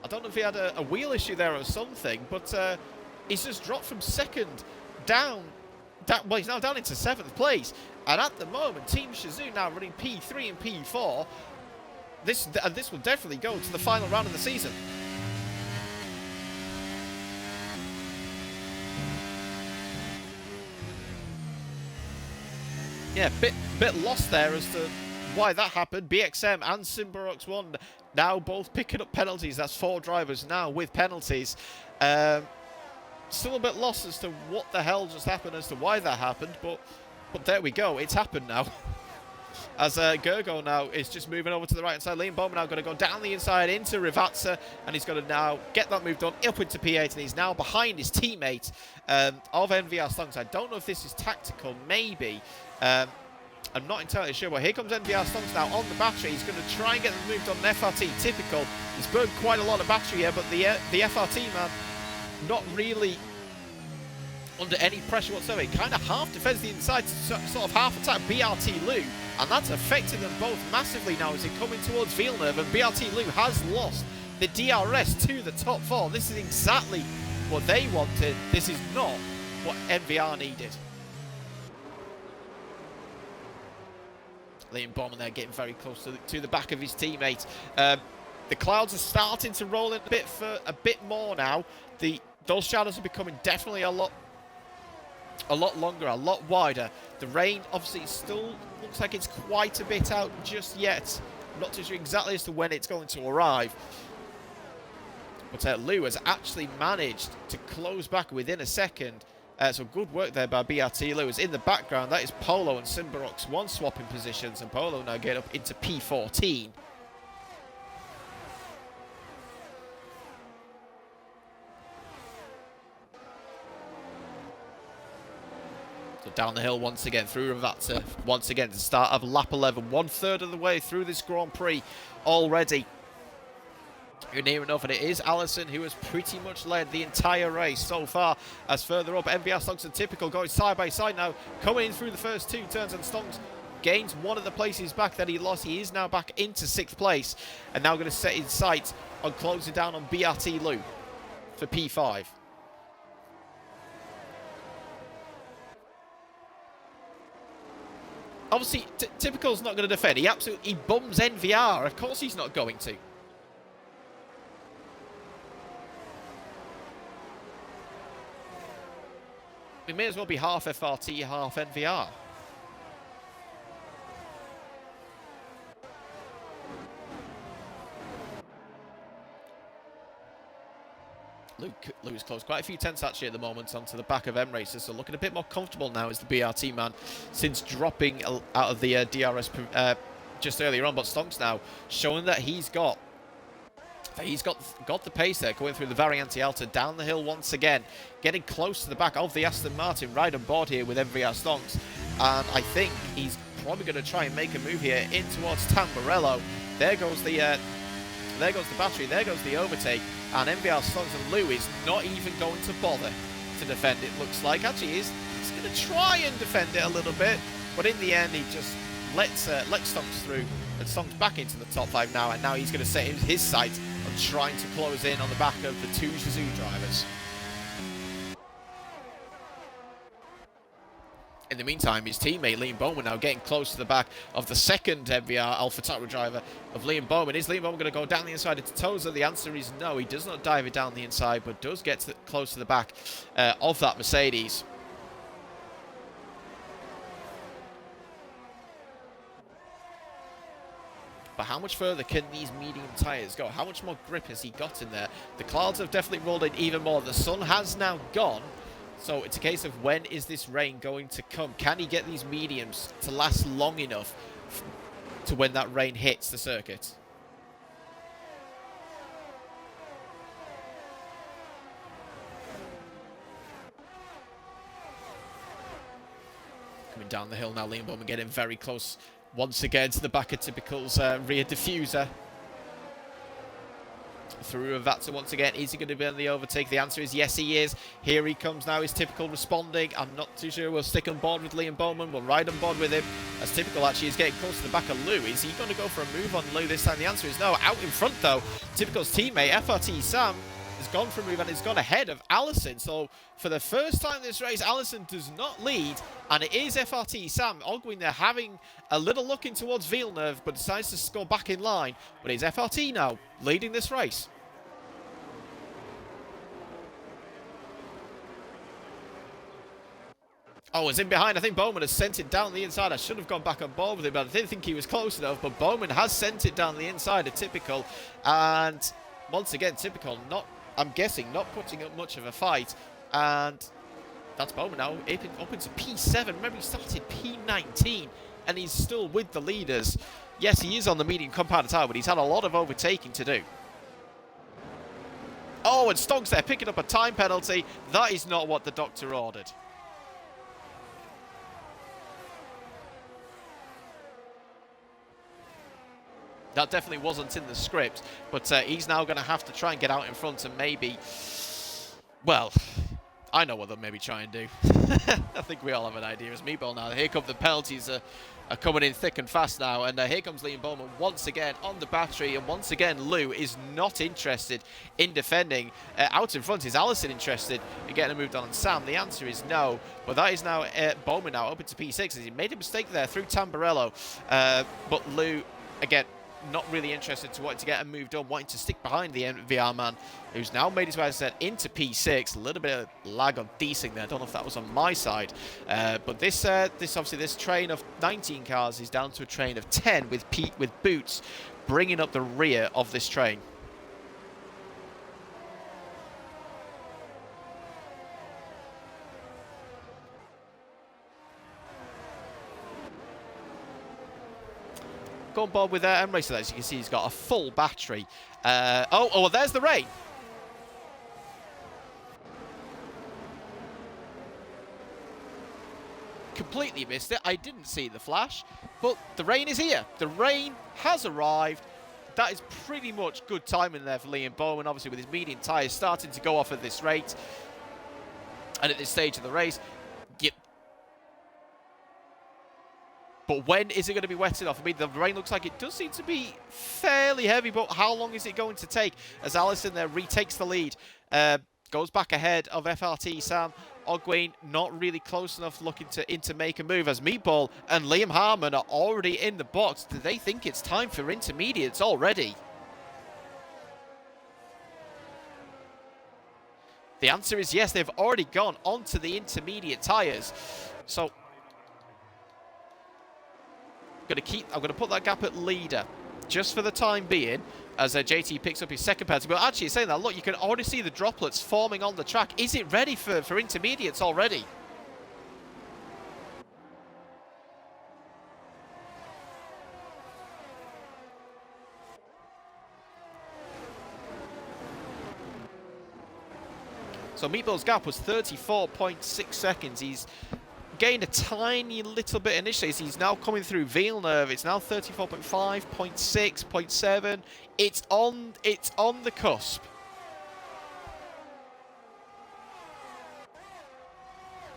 S1: I don't know if he had a wheel issue there or something, but he's just dropped from second down. Well, he's now down into 7th place. And at the moment, Team Shazoo now running P3 and P4. This will definitely go to the final round of the season. Yeah, bit lost there as to why that happened. BXM and Simbarox1 now both picking up penalties. That's 4 drivers now with penalties. Still a bit lost as to what the hell just happened, as to why that happened, but there we go. It's happened now. As Gergo now is just moving over to the right-hand side. Liam Bowman now going to go down the inside into Ravatsa, and he's going to now get that move done up into P8, and he's now behind his teammate of NVR Stonks. I don't know if this is tactical, maybe. I'm not entirely sure, but here comes NVR Stonks now on the battery. He's going to try and get the move done. FRT, typical. He's burned quite a lot of battery here, but the FRT man not really under any pressure whatsoever. He kind of half defends the inside to sort of half attack BRT Lou, and that's affecting them both massively now as they're coming towards Villeneuve, and BRT Lou has lost the DRS to the top 4. This is exactly what they wanted. This is not what NVR needed. Liam Bowman there getting very close to the back of his teammate. The clouds are starting to roll in a bit more now. Those shadows are becoming definitely a lot longer, a lot wider. The rain obviously still looks like it's quite a bit out just yet. I'm not too sure exactly as to when it's going to arrive. But Lou has actually managed to close back within a second. So good work there by BRT Lewis. In the background, that is Polo and Simbarox1 swapping positions, and Polo now get up into P14. So down the hill once again through Ravatsa. Once again, the start of lap 11. 1/3 of the way through this Grand Prix already. You're near enough, and it is Allison who has pretty much led the entire race so far. As further up, NVR Stonks and Typical going side by side now, coming in through the first 2 turns, and Stonks gains one of the places back that he lost. He is now back into 6th place, and now going to set his sights on closing down on BRT Lou for P5. Obviously, Typical's not going to defend. He absolutely bums NVR. Of course he's not going to. It may as well be half FRT, half NVR. Luke is close. Quite a few tenths actually at the moment onto the back of M Racers, so looking a bit more comfortable now as the BRT man since dropping out of the DRS just earlier on. But Stonks now showing that he's got the pace there, going through the Variante Alta down the hill once again, getting close to the back of the Aston Martin, right on board here with MVR Stonks, and I think he's probably going to try and make a move here in towards Tamburello. There goes the battery, there goes the overtake, and MVR Stonks and Lou is not even going to bother to defend it, looks like. Actually, he's going to try and defend it a little bit, but in the end, he just lets Stonks through, and Stonks back into the top 5 now, and now he's going to set his sights on trying to close in on the back of the 2 Shizou drivers. In the meantime, his teammate Liam Bowman now getting close to the back of the second MVR AlphaTauri driver of Liam Bowman. Is Liam Bowman going to go down the inside into Toza? The answer is no. He does not dive it down the inside, but does get close to the back of that Mercedes. But how much further can these medium tyres go? How much more grip has he got in there? The clouds have definitely rolled in even more. The sun has now gone. So it's a case of when is this rain going to come? Can he get these mediums to last long enough to when that rain hits the circuit? Coming down the hill now, Liam Bowman getting very close once again to the back of Typical's rear diffuser. Through Vatsa once again. Is he going to be on the overtake? The answer is yes, he is. Here he comes now. Is Typical responding? I'm not too sure. We'll stick on board with Liam Bowman. We'll ride on board with him. As Typical actually is getting close to the back of Lou. Is he going to go for a move on Lou this time? The answer is no. Out in front though, Typical's teammate FRT Sam has gone for a move and has gone ahead of Allison. So for the first time this race, Allison does not lead, and it is FRT Sam. Ogwin there having a little look in towards Villeneuve, but decides to score back in line. But it's FRT now leading this race. Oh, it's in behind. I think Bowman has sent it down the inside. I should have gone back on board with him, but I didn't think he was close enough. But Bowman has sent it down the inside of Typical. And once again, Typical not, I'm guessing, not putting up much of a fight. And that's Bowman now up into P7. Remember, he started P19, and he's still with the leaders. Yes, he is on the medium compound tire, but he's had a lot of overtaking to do. Oh, and Stonks there picking up a time penalty. That is not what the doctor ordered. That definitely wasn't in the script, but he's now going to have to try and get out in front and maybe, well, I know what they'll maybe try and do. I think we all have an idea as Meatball now. Here come the penalties are coming in thick and fast now, and here comes Liam Bowman once again on the battery, and once again Lou is not interested in defending. Out in front is Allison interested in getting moved on Sam. The answer is no, but that is now Bowman now up into P6 as he made a mistake there through Tamburello, but Lou, again, not really interested to wanting to get him moved on, wanting to stick behind the VR man, who's now made his way, as I said, into P6. A little bit of lag on desing there. I don't know if that was on my side, but this obviously this train of 19 cars is down to a train of 10 with Boots bringing up the rear of this train. Go on board with M Racer. As you can see, he's got a full battery. Oh, there's the rain. Completely missed it. I didn't see the flash, but the rain is here. The rain has arrived. That is pretty much good timing there for Liam Bowman, obviously with his medium tyres starting to go off at this rate. And at this stage of the race, but when is it going to be wetted off? I mean, the rain looks like it does seem to be fairly heavy, but how long is it going to take? As Allison there retakes the lead, goes back ahead of FRT Sam. Ogwin not really close enough looking to make a move, as Meatball and Liam Harmon are already in the box. Do they think it's time for intermediates already? The answer is yes, they've already gone onto the intermediate tyres. So I'm going to put that gap at leader. just for the time being, as JT picks up his second penalty. But actually, saying that, look, you can already see the droplets forming on the track. Is it ready for intermediates already? So Meatball's gap was 34.6 seconds. He's gained a tiny little bit initially. He's now coming through Villeneuve. It's now 34.5, 0.6, 0.7. It's on the cusp.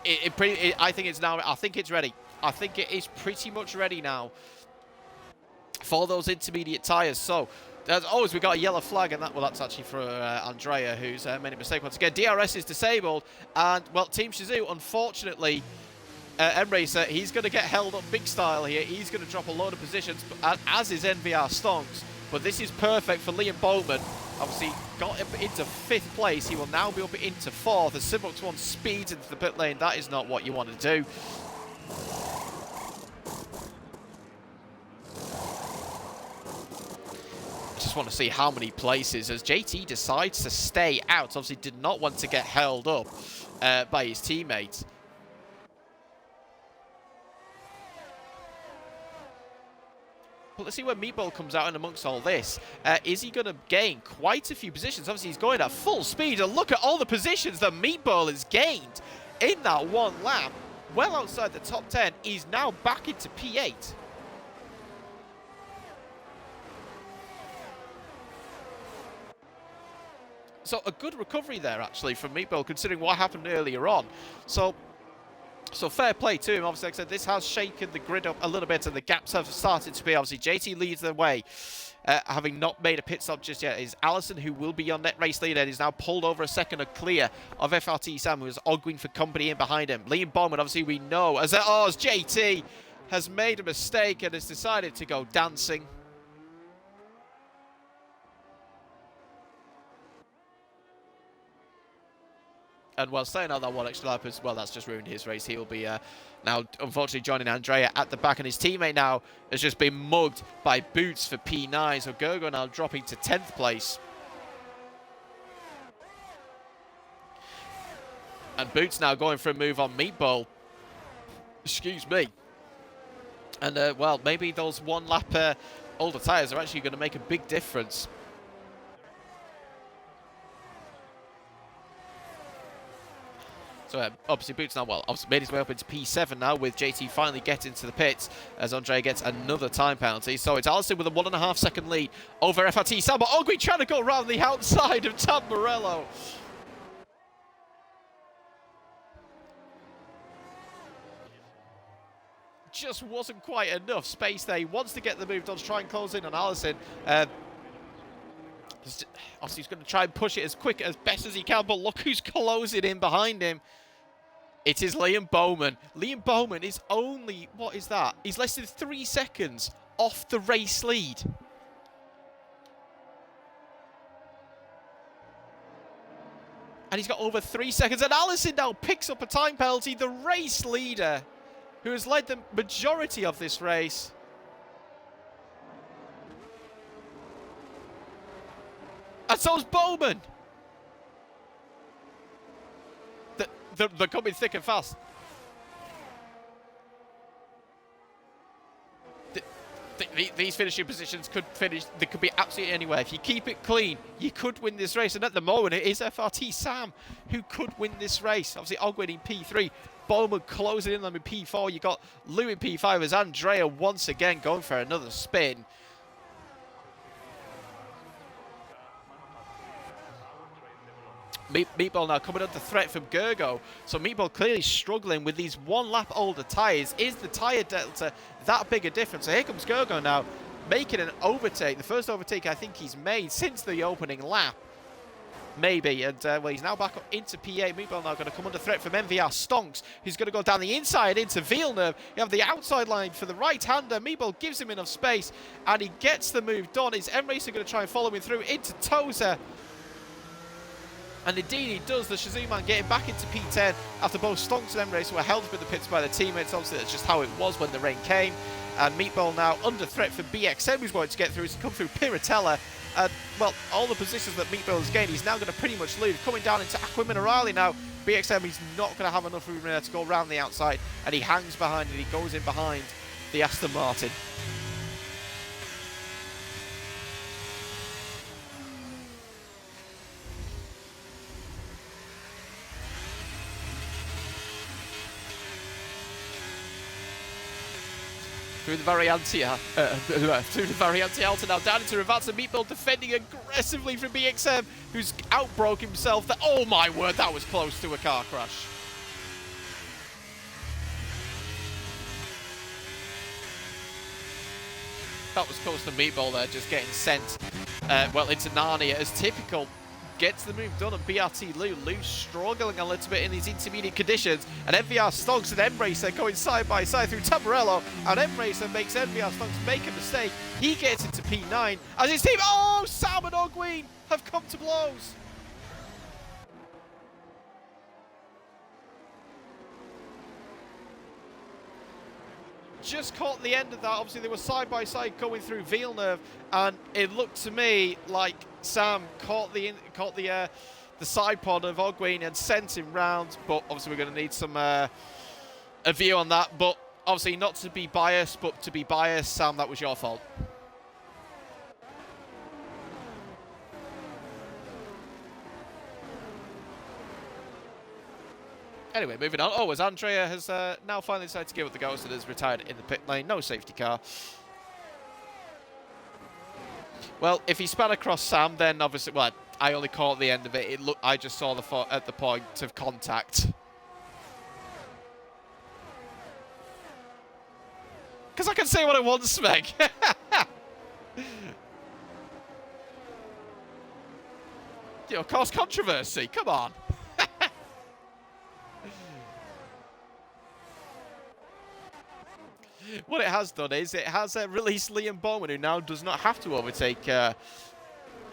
S1: I think it's now. I think it's ready. I think it is pretty much ready now for those intermediate tyres. So, as always, we got a yellow flag, and that's actually for Andrea, who's made a mistake once again. DRS is disabled, and, well, Team Shizou, unfortunately, M-Racer, he's going to get held up big style here. He's going to drop a load of positions, as is NVR Stonks. But this is perfect for Liam Bowman. Obviously, got into 5th place. He will now be up into 4th. As Simbox 1 speeds into the pit lane, that is not what you want to do. Just want to see how many places as JT decides to stay out. Obviously did not want to get held up by his teammates. But let's see where Meatball comes out in amongst all this. Is he going to gain quite a few positions? Obviously he's going at full speed, and look at all the positions that Meatball has gained in that one lap. Well outside the top 10, he's now back into P8. So a good recovery there, actually, from Meatball, considering what happened earlier on. So fair play to him. Obviously, like I said, this has shaken the grid up a little bit, and the gaps have started to be. Obviously, JT leads the way, having not made a pit stop just yet. Is Allison, who will be on net race leader, and is now pulled over a second of clear of FRT Sam, who is arguing for company in behind him. Liam Bowman, obviously, we know, as JT has made a mistake and has decided to go dancing. And while staying out that one extra lap as well, that's just ruined his race. He'll be now, unfortunately, joining Andrea at the back. And his teammate now has just been mugged by Boots for P9. So Gergo now dropping to 10th place. And Boots now going for a move on Meatball. Excuse me. And, well, maybe those one lap older tyres are actually going to make a big difference. So obviously Boots now, well, obviously made his way up into P7 now, with JT finally getting to the pits as Andre gets another time penalty. So it's Allison with a 1.5 second lead over FRT Sam, but Ogui trying to go around the outside of Tom Morello. Just wasn't quite enough space there. He wants to get the move done to try and close in on Allison. Obviously, he's going to try and push it as quick as best as he can, but look who's closing in behind him. It is Liam Bowman. Liam Bowman is only, what is that? He's less than 3 seconds off the race lead. And he's got over 3 seconds. And Allison now picks up a time penalty. The race leader, who has led the majority of this race. And so's Bowman. They're coming thick and fast. These finishing positions could finish. They could be absolutely anywhere. If you keep it clean, you could win this race. And at the moment, it is FRT Sam who could win this race. Obviously, Ogwin in P3. Bowman closing in on in P4. You got Lou in P5 as Andrea once again going for another spin. Meatball now coming under threat from Gergo. So Meatball clearly struggling with these one lap older tyres. Is the tyre delta that big a difference? So here comes Gergo now making an overtake. The first overtake I think he's made since the opening lap. Maybe. And well, he's now back up into P8. Meatball now going to come under threat from MVR Stonks, who's going to go down the inside into Villeneuve. You have the outside line for the right-hander. Meatball gives him enough space and he gets the move done. Is M-Racer going to try and follow him through into Tozer? And indeed he does. The Shizou man getting back into P10 after both Stonks and M-Racer were held up in the pits by their teammates. Obviously that's just how it was when the rain came. And Meatball now under threat for BXM, who's wanting to get through. He's come through Piratella. And, well, all the positions that Meatball has gained, he's now going to pretty much lose. Coming down into Aquaminerali now. BXM, he's not going to have enough room there to go around the outside. And he hangs behind and he goes in behind the Aston Martin. Through the Variante Alta now down into Rivazza. Meatball defending aggressively from BXM, who's outbroke himself. Oh my word, that was close to a car crash. That was close to Meatball there, just getting sent, well, into Narnia as typical. Gets the move done, and BRT Lou struggling a little bit in these intermediate conditions, and MVR Stonks and Embracer going side by side through Tamburello, and Embracer makes MVR Stonks make a mistake. He gets into P9 as his team, oh, Sam and Ogween have come to blows. Just caught the end of that. Obviously, they were side by side going through Villeneuve, and it looked to me like Sam caught the side pod of Ogween and sent him round. But obviously, we're going to need some a view on that. But obviously, not to be biased, but to be biased, Sam, that was your fault. Anyway, moving on. Oh, as Andrea has now finally decided to give up the ghost and has retired in the pit lane. No safety car. Well, if he span across Sam, then obviously, well, I only caught the end of it. I just saw at the point of contact. Because I can say what I want, Smeg. You know, cause controversy. Come on. What it has done is it has released Liam Bowman, who now does not have to overtake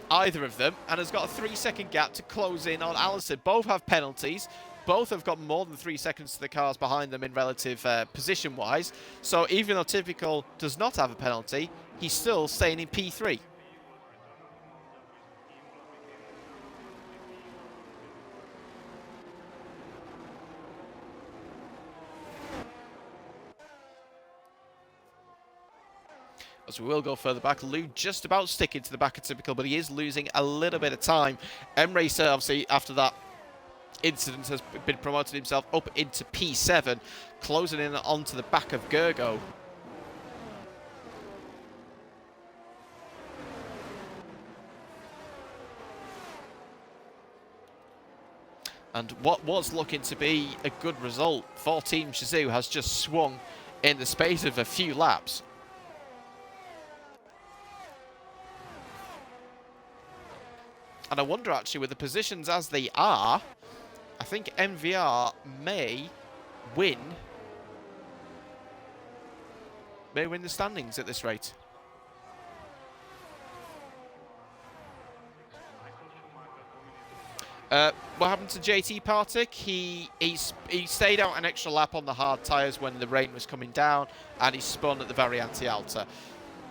S1: either of them, and has got a 3-second gap to close in on Allison. Both have penalties. Both have got more than 3 seconds to the cars behind them in relative position-wise. So even though Typical does not have a penalty, he's still staying in P3. As we will go further back, Lou just about sticking to the back of Typical, but he is losing a little bit of time. Emracer, obviously, after that incident, has been promoted himself up into P7, closing in onto the back of Gergo. And what was looking to be a good result for Team Shizou has just swung in the space of a few laps. And I wonder, actually, with the positions as they are, I think MVR may win the standings at this rate. What happened to JT Partick? He stayed out an extra lap on the hard tyres when the rain was coming down, and he spun at the Variante Alta.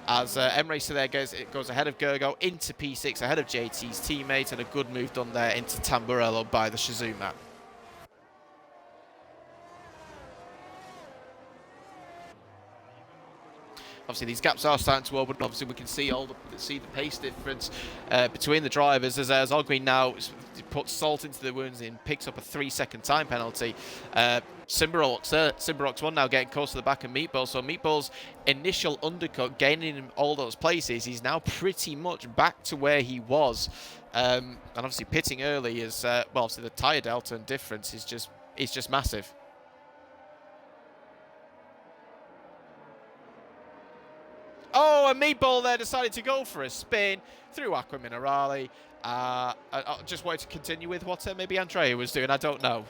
S1: As Emracer there goes ahead of Gergo into P6, ahead of JT's teammate, and a good move done there into Tamburello by the Shizou man. Obviously, these gaps are starting to open. Obviously, we can see the pace difference between the drivers as Ogween now puts salt into the wounds and picks up a 3-second time penalty. Simbarox 1 now getting close to the back of Meatball. So Meatball's initial undercut, gaining him all those places, he's now pretty much back to where he was. And obviously, pitting early is well, obviously the tyre delta and difference is just massive. Oh, and Meatball there decided to go for a spin through Aquaminerali. I just wanted to continue with what maybe Andrea was doing. I don't know.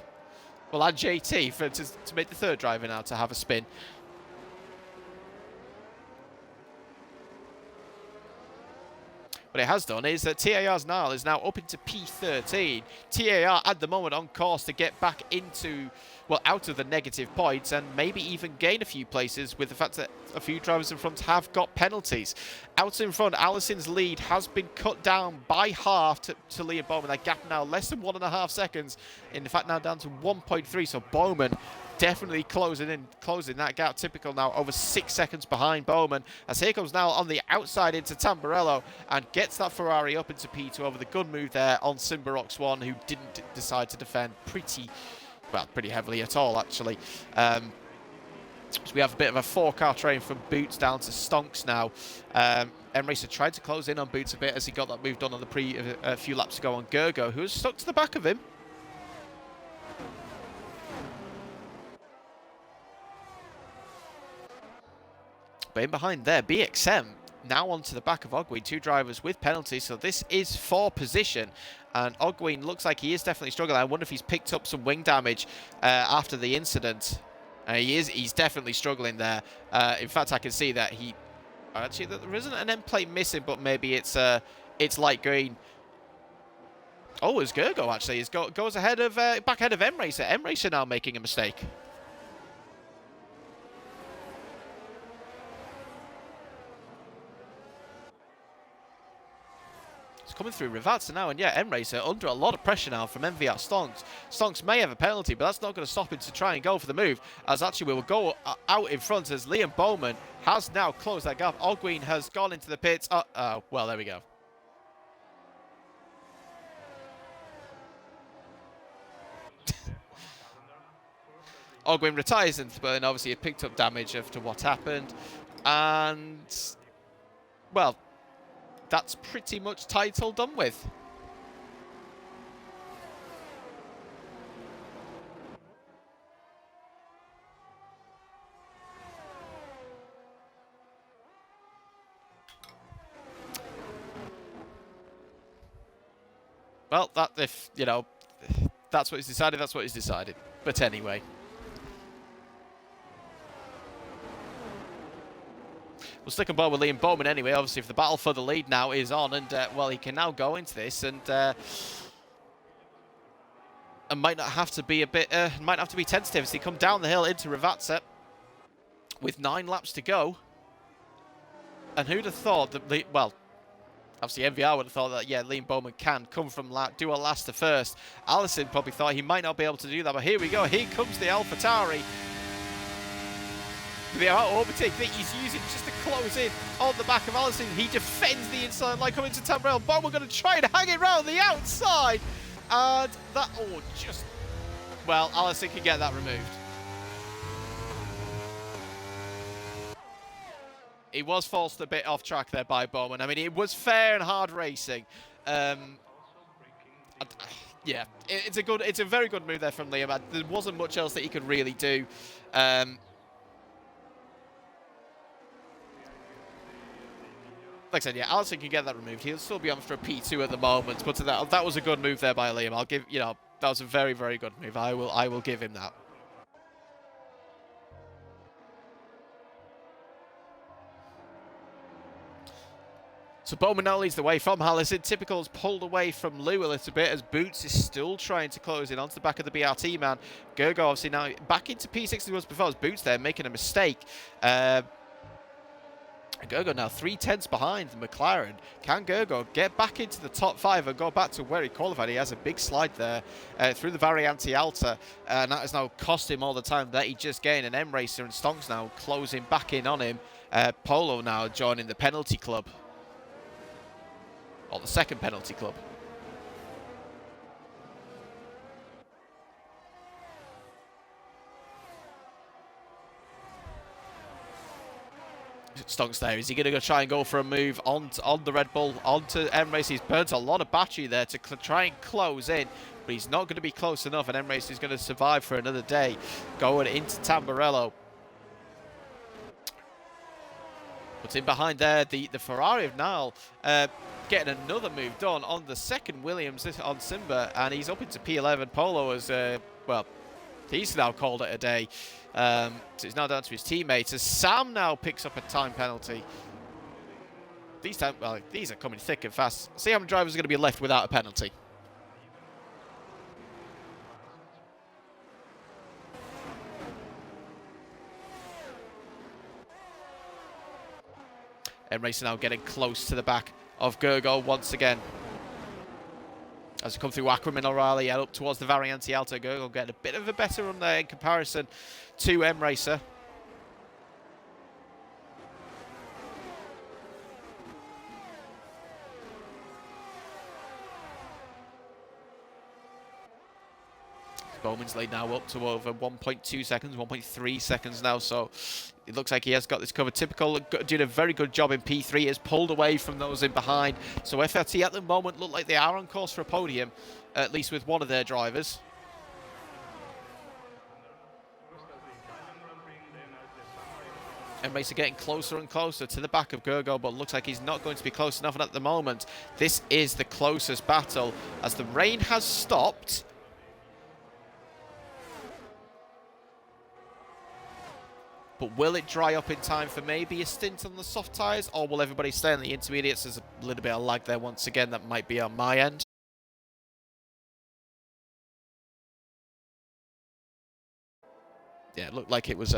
S1: Well, and JT to make the third driver now to have a spin. what it has done is that TAR's Nile is now up into P13. TAR at the moment on course to get back into, well, out of the negative points and maybe even gain a few places with the fact that a few drivers in front have got penalties. Out in front, Allison's lead has been cut down by half to Liam Bowman. That gap now less than 1.5 seconds. In fact, now down to 1.3. So Bowman definitely closing that gap. Typical now over 6 seconds behind Bowman. As here comes now on the outside into Tamburello and gets that Ferrari up into P2 over the good move there on Simbarox 1, who didn't decide to defend pretty heavily at all, actually. So we have a bit of a 4-car train from Boots down to Stonks now. Emracer tried to close in on Boots a bit as he got that move done on the a few laps ago on Gergo, who was stuck to the back of him. But in behind there, BXM now onto the back of Ogween, 2 drivers with penalties, so this is for position. And Ogween looks like he is definitely struggling. I wonder if he's picked up some wing damage after the incident. He's definitely struggling there. In fact, I can see that actually there isn't an end plate missing, but maybe it's light green. Oh, it's Gergo actually. It goes ahead of back ahead of Emracer. Emracer now making a mistake. Coming through Rivazza now, and yeah, Emracer under a lot of pressure now from MVR Stonks. Stonks may have a penalty, but that's not going to stop him to try and go for the move, as actually we will go out in front as Liam Bowman has now closed that gap. Ogween has gone into the pits. Well, there we go. Ogween retires, but then obviously it picked up damage after what happened, and well, that's pretty much title done with. Well, if you know, that's what he's decided. That's what he's decided. But anyway. We'll stick on board with Liam Bowman anyway. Obviously, if the battle for the lead now is on, and well, he can now go into this, and might not have to be a bit, might have to be tentative as he come down the hill into Rivazza with 9 laps to go. And who'd have thought that? Well, obviously MVR would have thought that, yeah, Liam Bowman can come from do a last to first. Allison probably thought he might not be able to do that, but here we go. Here comes the AlphaTauri. The out-orbiting that he's using just to close in on the back of Allison. He defends the inside line coming to Tamburello. Bowman going to try and hang it round the outside. And that, well, Allison can get that removed. He was forced a bit off track there by Bowman. I mean, it was fair and hard racing. Yeah, it's a very good move there from Liam. There wasn't much else that he could really do. Like I said, yeah, Allison can get that removed. He'll still be on for a P2 at the moment, but that was a good move there by Liam. I'll give, you know, that was a very, very good move. I will give him that. So Bowman now leads the way from Allison. Typical's pulled away from Lou a little bit as Boots is still trying to close in onto the back of the BRT man. Gergo obviously now back into P6 was before, as Boots there making a mistake. Gergo now 3/10 behind the McLaren. Can Gergo get back into the top 5 and go back to where he qualified? He has a big slide there through the Variante Alta, and that has now cost him all the time that he just gained. And Emracer and Stonks now closing back in on him. Polo now joining the penalty club, or the second penalty club. Stonks there. Is he going to go try and go for a move on the Red Bull, onto Emracer? He's burnt a lot of battery there to try and close in, but he's not going to be close enough, and Emracer is going to survive for another day going into Tamburello. But in behind there, the Ferrari of Nile getting another move done on the second Williams on Simba, and he's up into P11. Polo has, well, he's now called it a day. So it's now down to his teammates as Sam now picks up a time penalty. these are coming thick and fast. See how many drivers are going to be left without a penalty. Emirates now getting close to the back of Gergo once again. As we come through Ackerman O'Reilly and up towards the Variante Alta, Gergo getting a bit of a better run there in comparison to Emracer. Bowman's lead now up to over 1.2 seconds, 1.3 seconds now, so it looks like he has got this covered. Typical did a very good job in P3, has pulled away from those in behind, so FRT at the moment look like they are on course for a podium, at least with one of their drivers. And Racer getting closer and closer to the back of Gergo, but looks like he's not going to be close enough, and at the moment this is the closest battle as the rain has stopped. But will it dry up in time for maybe a stint on the soft tyres, or will everybody stay on the intermediates? There's a little bit of lag there once again. That might be on my end. Yeah, it looked like it was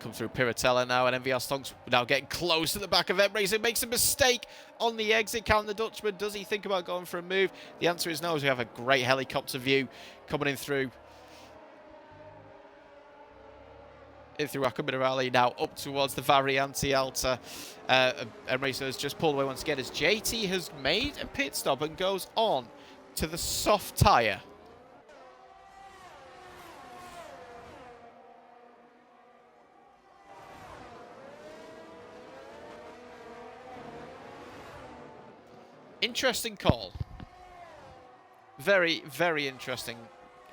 S1: come through Piratella now, and MVR Stonks now getting close to the back of Emracer. Makes a mistake on the exit count. The Dutchman, does he think about going for a move? The answer is no, as we have a great helicopter view coming in through Ackerman Rally now up towards the Variante Alta. Emracer has just pulled away once again as JT has made a pit stop and goes on to the soft tyre. Interesting call. Very, very interesting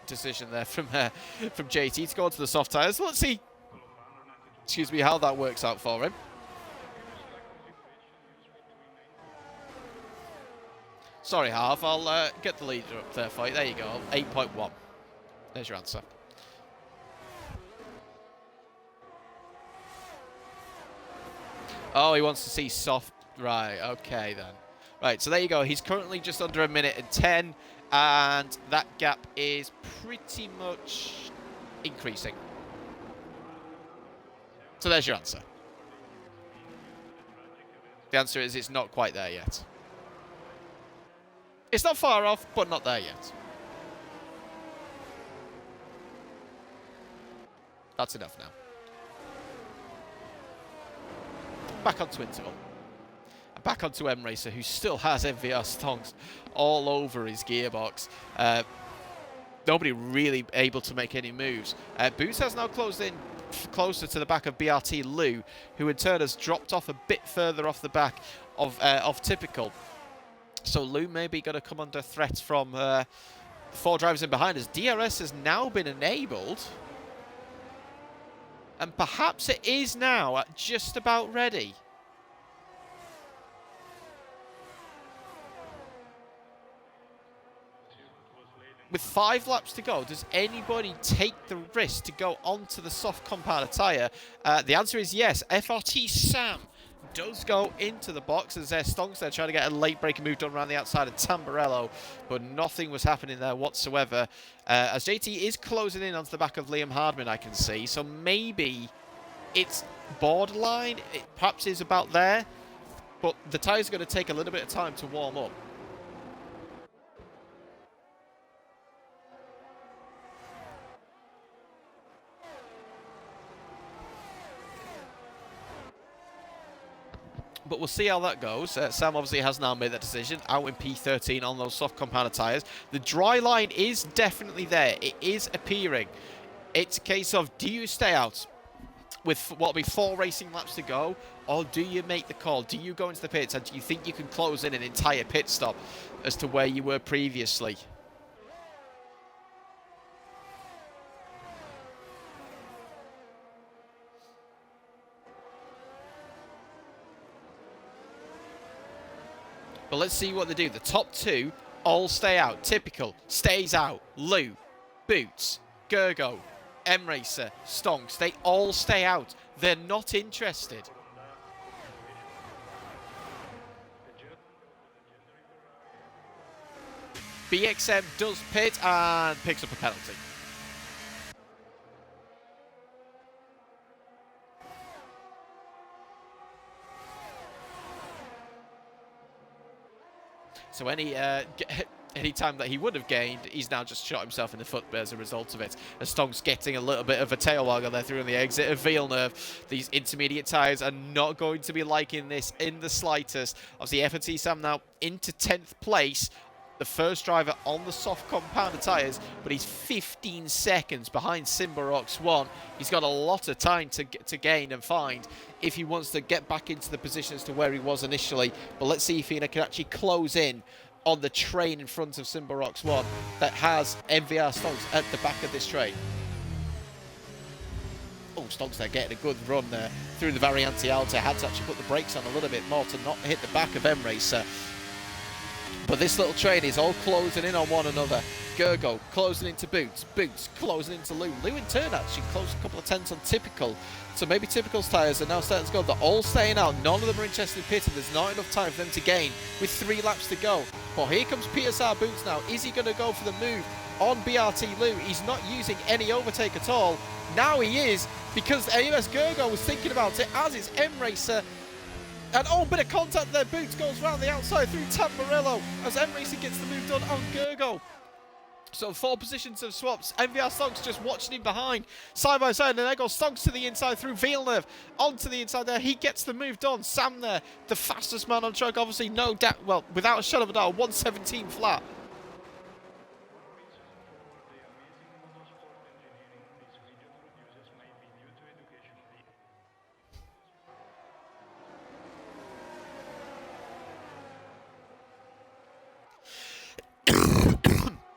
S1: decision there from JT to go onto the soft tyres. Let's see, excuse me, how that works out for him. Sorry, Harv, I'll get the leader up there for you. There you go, 8.1. There's your answer. Oh, he wants to see soft. Right, okay then. Right, so there you go. He's currently just under a minute and 10, and that gap is pretty much increasing. So there's your answer. The answer is it's not quite there yet. It's not far off, but not there yet. That's enough now. Back onto interval. Back onto Emracer, who still has MVR stonks all over his gearbox. Nobody really able to make any moves. Boots has now closed in closer to the back of BRT Lou, who in turn has dropped off a bit further off the back of Typical. So Lou may be going to come under threat from 4 drivers in behind, as DRS has now been enabled. And perhaps it is now just about ready. With 5 laps to go, does anybody take the risk to go onto the soft compound tyre? The answer is yes. FRT Sam does go into the box as their stonks. They're trying to get a late breaker move done around the outside of Tamburello, but nothing was happening there whatsoever. As JT is closing in onto the back of Liam Hardman, I can see. So maybe it's borderline. It perhaps is about there, but the tyres are going to take a little bit of time to warm up. But we'll see how that goes. Sam obviously has now made that decision, out in P13 on those soft compound tyres. The dry line is definitely there. It is appearing. It's a case of, do you stay out with what will be 4 racing laps to go, or do you make the call? Do you go into the pits, and do you think you can close in an entire pit stop as to where you were previously? But let's see what they do. The top 2 all stay out. Typical stays out. Lou Boots, Gergo, M-Racer, Stonks, they all stay out. They're not interested. BXM does pit and picks up a penalty. So any time that he would have gained, he's now just shot himself in the foot as a result of it. As Stonks getting a little bit of a tail waggle there through on the exit of Villeneuve. These intermediate tyres are not going to be liking this in the slightest. Obviously, F&T Sam now into 10th place. The first driver on the soft compounder tyres, but he's 15 seconds behind Simbarox 1. He's got a lot of time to gain and find if he wants to get back into the positions to where he was initially. But let's see if he can actually close in on the train in front of Simbarox 1 that has MVR Stonks at the back of this train. Oh, Stonks there getting a good run there through the Variante Alta. Had to actually put the brakes on a little bit more to not hit the back of M-Racer. But this little train is all closing in on one another. Gergo closing into Boots. Boots closing into Lou. Lou in turn actually closed a couple of tenths on Typical. So maybe Typical's tyres are now starting to go. They're all staying out. None of them are interested in pitting. There's not enough time for them to gain with 3 laps to go. But here comes PSR Boots now. Is he going to go for the move on BRT Lou? He's not using any overtake at all. Now he is, because AMS Gergo was thinking about it, as is M-Racer. And oh, bit of contact there. Boots goes round the outside through Tamburello as M-Racing gets the move done on Gergo. So 4 positions of swaps. MVR Stonks just watching him behind, side by side, and there goes Stonks to the inside through Villeneuve. Onto the inside there. He gets the move done. Sam there, the fastest man on track. Obviously, no doubt, well, without a shadow of a doubt, 117 flat.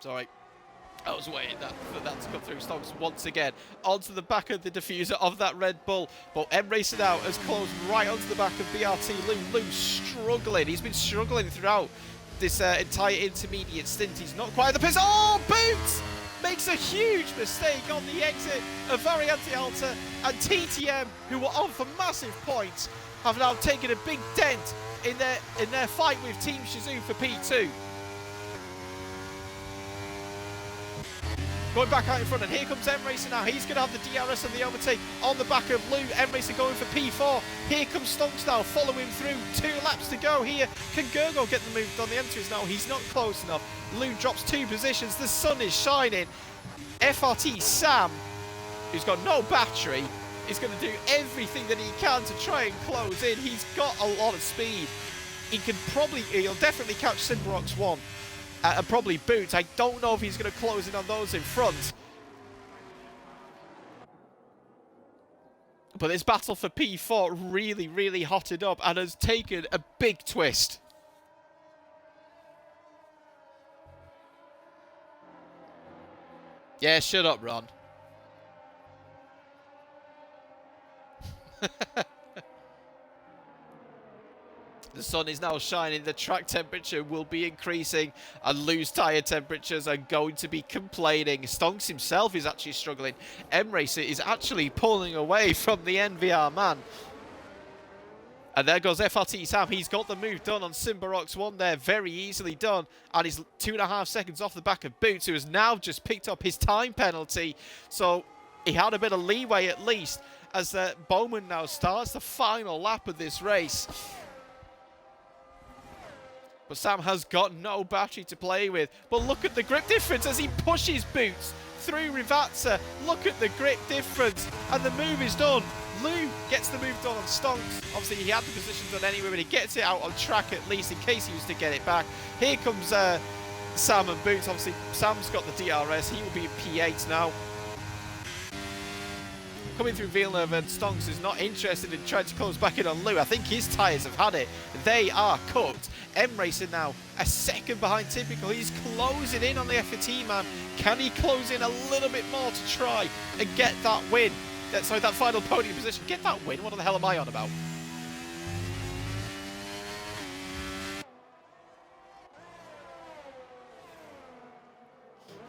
S1: Sorry. I was waiting for that to come through. Stonks once again onto the back of the diffuser of that Red Bull. But M-Racing now has closed right onto the back of BRT Lou. Lou's struggling. He's been struggling throughout this entire intermediate stint. He's not quite at the pace. Oh, Boots makes a huge mistake on the exit of Variante Alta. And TTM, who were on for massive points, have now taken a big dent in their fight with Team Shizou for P2. Going back out in front, and here comes M-Racer now. He's going to have the DRS and the overtake on the back of Lou. M-Racer going for P4. Here comes Stonks now, following through. 2 laps to go here. Can Gergo get the move done? The answer is no. He's not close enough. Lou drops 2 positions. The sun is shining. FRT Sam, who's got no battery, is going to do everything that he can to try and close in. He's got a lot of speed. He'll definitely catch Simbarox 1. And probably Boots. I don't know if he's going to close in on those in front. But this battle for P4 really, really hotted up and has taken a big twist. Yeah, shut up, Ron. The sun is now shining, the track temperature will be increasing, and loose tyre temperatures are going to be complaining. Stonks himself is actually struggling. M-Racer is actually pulling away from the NVR man. And there goes FRT Sam. He's got the move done on Simbarox 1 there, very easily done. And he's 2.5 seconds off the back of Boots, who has now just picked up his time penalty. So he had a bit of leeway at least, as Bowman now starts the final lap of this race. But Sam has got no battery to play with. But look at the grip difference as he pushes Boots through Rivazza. Look at the grip difference. And the move is done. Lou gets the move done on Stonks. Obviously, he had the position done anyway, but he gets it out on track at least in case he was to get it back. Here comes Sam and Boots. Obviously, Sam's got the DRS. He will be in P8 now. Coming through Villeneuve, and Stonks is not interested in trying to close back in on Lou. I think his tyres have had it. They are cooked. M-Racing now a second behind Typical. He's closing in on the FT man. Can he close in a little bit more to try and get that win? Sorry, that final podium position. Get that win? What the hell am I on about?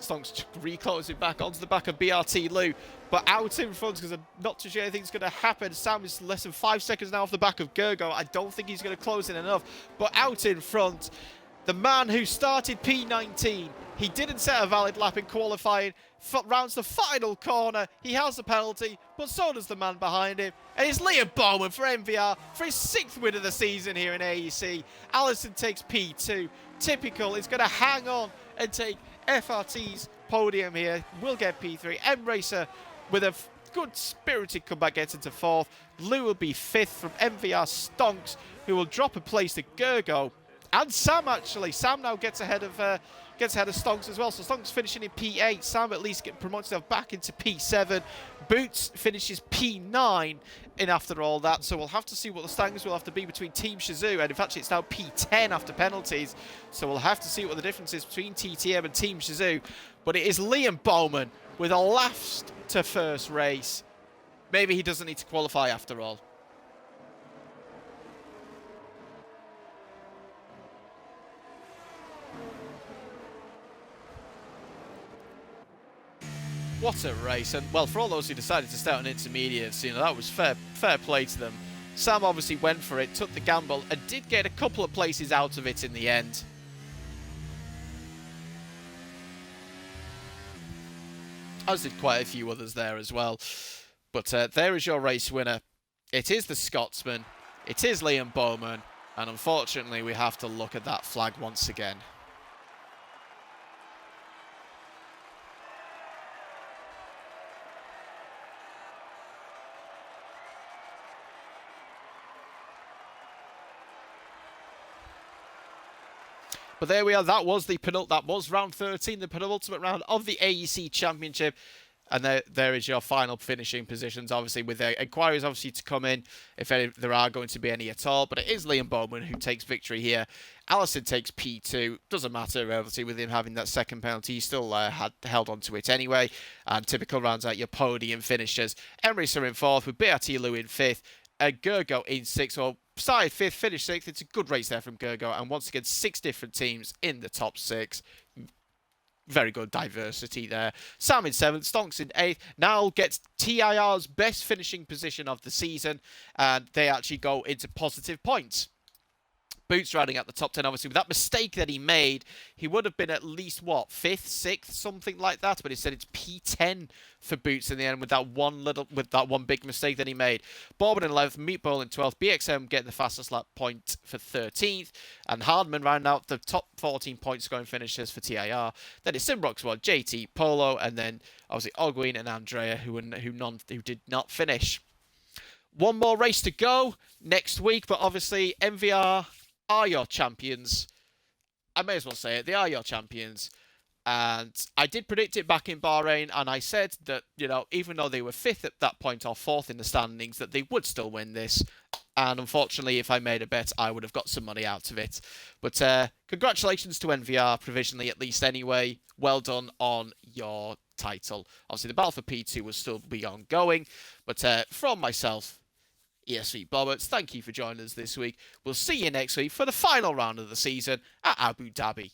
S1: Stonks reclosing back onto the back of BRT Lou, but out in front because I'm not too sure anything's going to happen. Sam is less than 5 seconds now off the back of Gergo. I don't think he's going to close in enough, but out in front, the man who started P19, he didn't set a valid lap in qualifying, rounds the final corner, he has the penalty, but so does the man behind him, and it's Liam Bowman for MVR for his 6th win of the season here in AEC. Allison takes P2, Typical is going to hang on and take FRT's podium here, will get P3, M-Racer with a good spirited comeback gets into 4th, Lou will be 5th from MVR Stonks, who will drop a place to Gergo, and Sam actually. Sam now gets ahead of Stonks as well. So Stonks finishing in P8. Sam at least getting promoted himself back into P7. Boots finishes P9 in after all that. So we'll have to see what the standings will have to be between Team Shazoo. And in fact, it's now P10 after penalties. So we'll have to see what the difference is between TTM and Team Shazoo. But it is Liam Bowman with a last to first race. Maybe he doesn't need to qualify after all. What a race, and well, for all those who decided to start on intermediates, you know, that was fair play to them. Sam obviously went for it, took the gamble, and did get a couple of places out of it in the end. As did quite a few others there as well. But there is your race winner. It is the Scotsman, it is Liam Bowman, and unfortunately we have to look at that flag once again. But there we are. That was round 13, the penultimate round of the AEC Championship. And there is your final finishing positions, obviously, with the inquiries obviously to come in, if there are going to be any at all. But it is Liam Bowman who takes victory here. Allison takes P2. Doesn't matter, obviously, with him having that second penalty. He still had held on to it anyway. And Typical rounds out your podium finishers. Emrys are in 4th, with BRT Lou in 5th. Gergo in 6th, or started 5th, finished 6th. It's a good race there from Gergo, and once again, 6 different teams in the top 6. Very good diversity there. Sam in 7th, Stonks in 8th. Now gets TIR's best finishing position of the season, and they actually go into positive points. Boots riding at the top 10, obviously. With that mistake that he made, he would have been at least, what, 5th, 6th, something like that. But instead, it's P10 for Boots in the end with that one big mistake that he made. Bourbon in 11th, Meatball in 12th, BXM getting the fastest lap point for 13th. And Hardman rounding out the top 14 point scoring finishers for TIR. Then it's Simbrox 1, JT, Polo, and then obviously Ogween and Andrea, who did not finish. One more race to go next week, but obviously MVR are your champions. I may as well say it. They are your champions. And I did predict it back in Bahrain, and I said that, you know, even though they were 5th at that point or 4th in the standings, that they would still win this. And unfortunately, if I made a bet, I would have got some money out of it. But congratulations to NVR, provisionally at least anyway. Well done on your title. Obviously, the battle for P2 will still be ongoing. But from myself, ESV Boberts, thank you for joining us this week. We'll see you next week for the final round of the season at Abu Dhabi.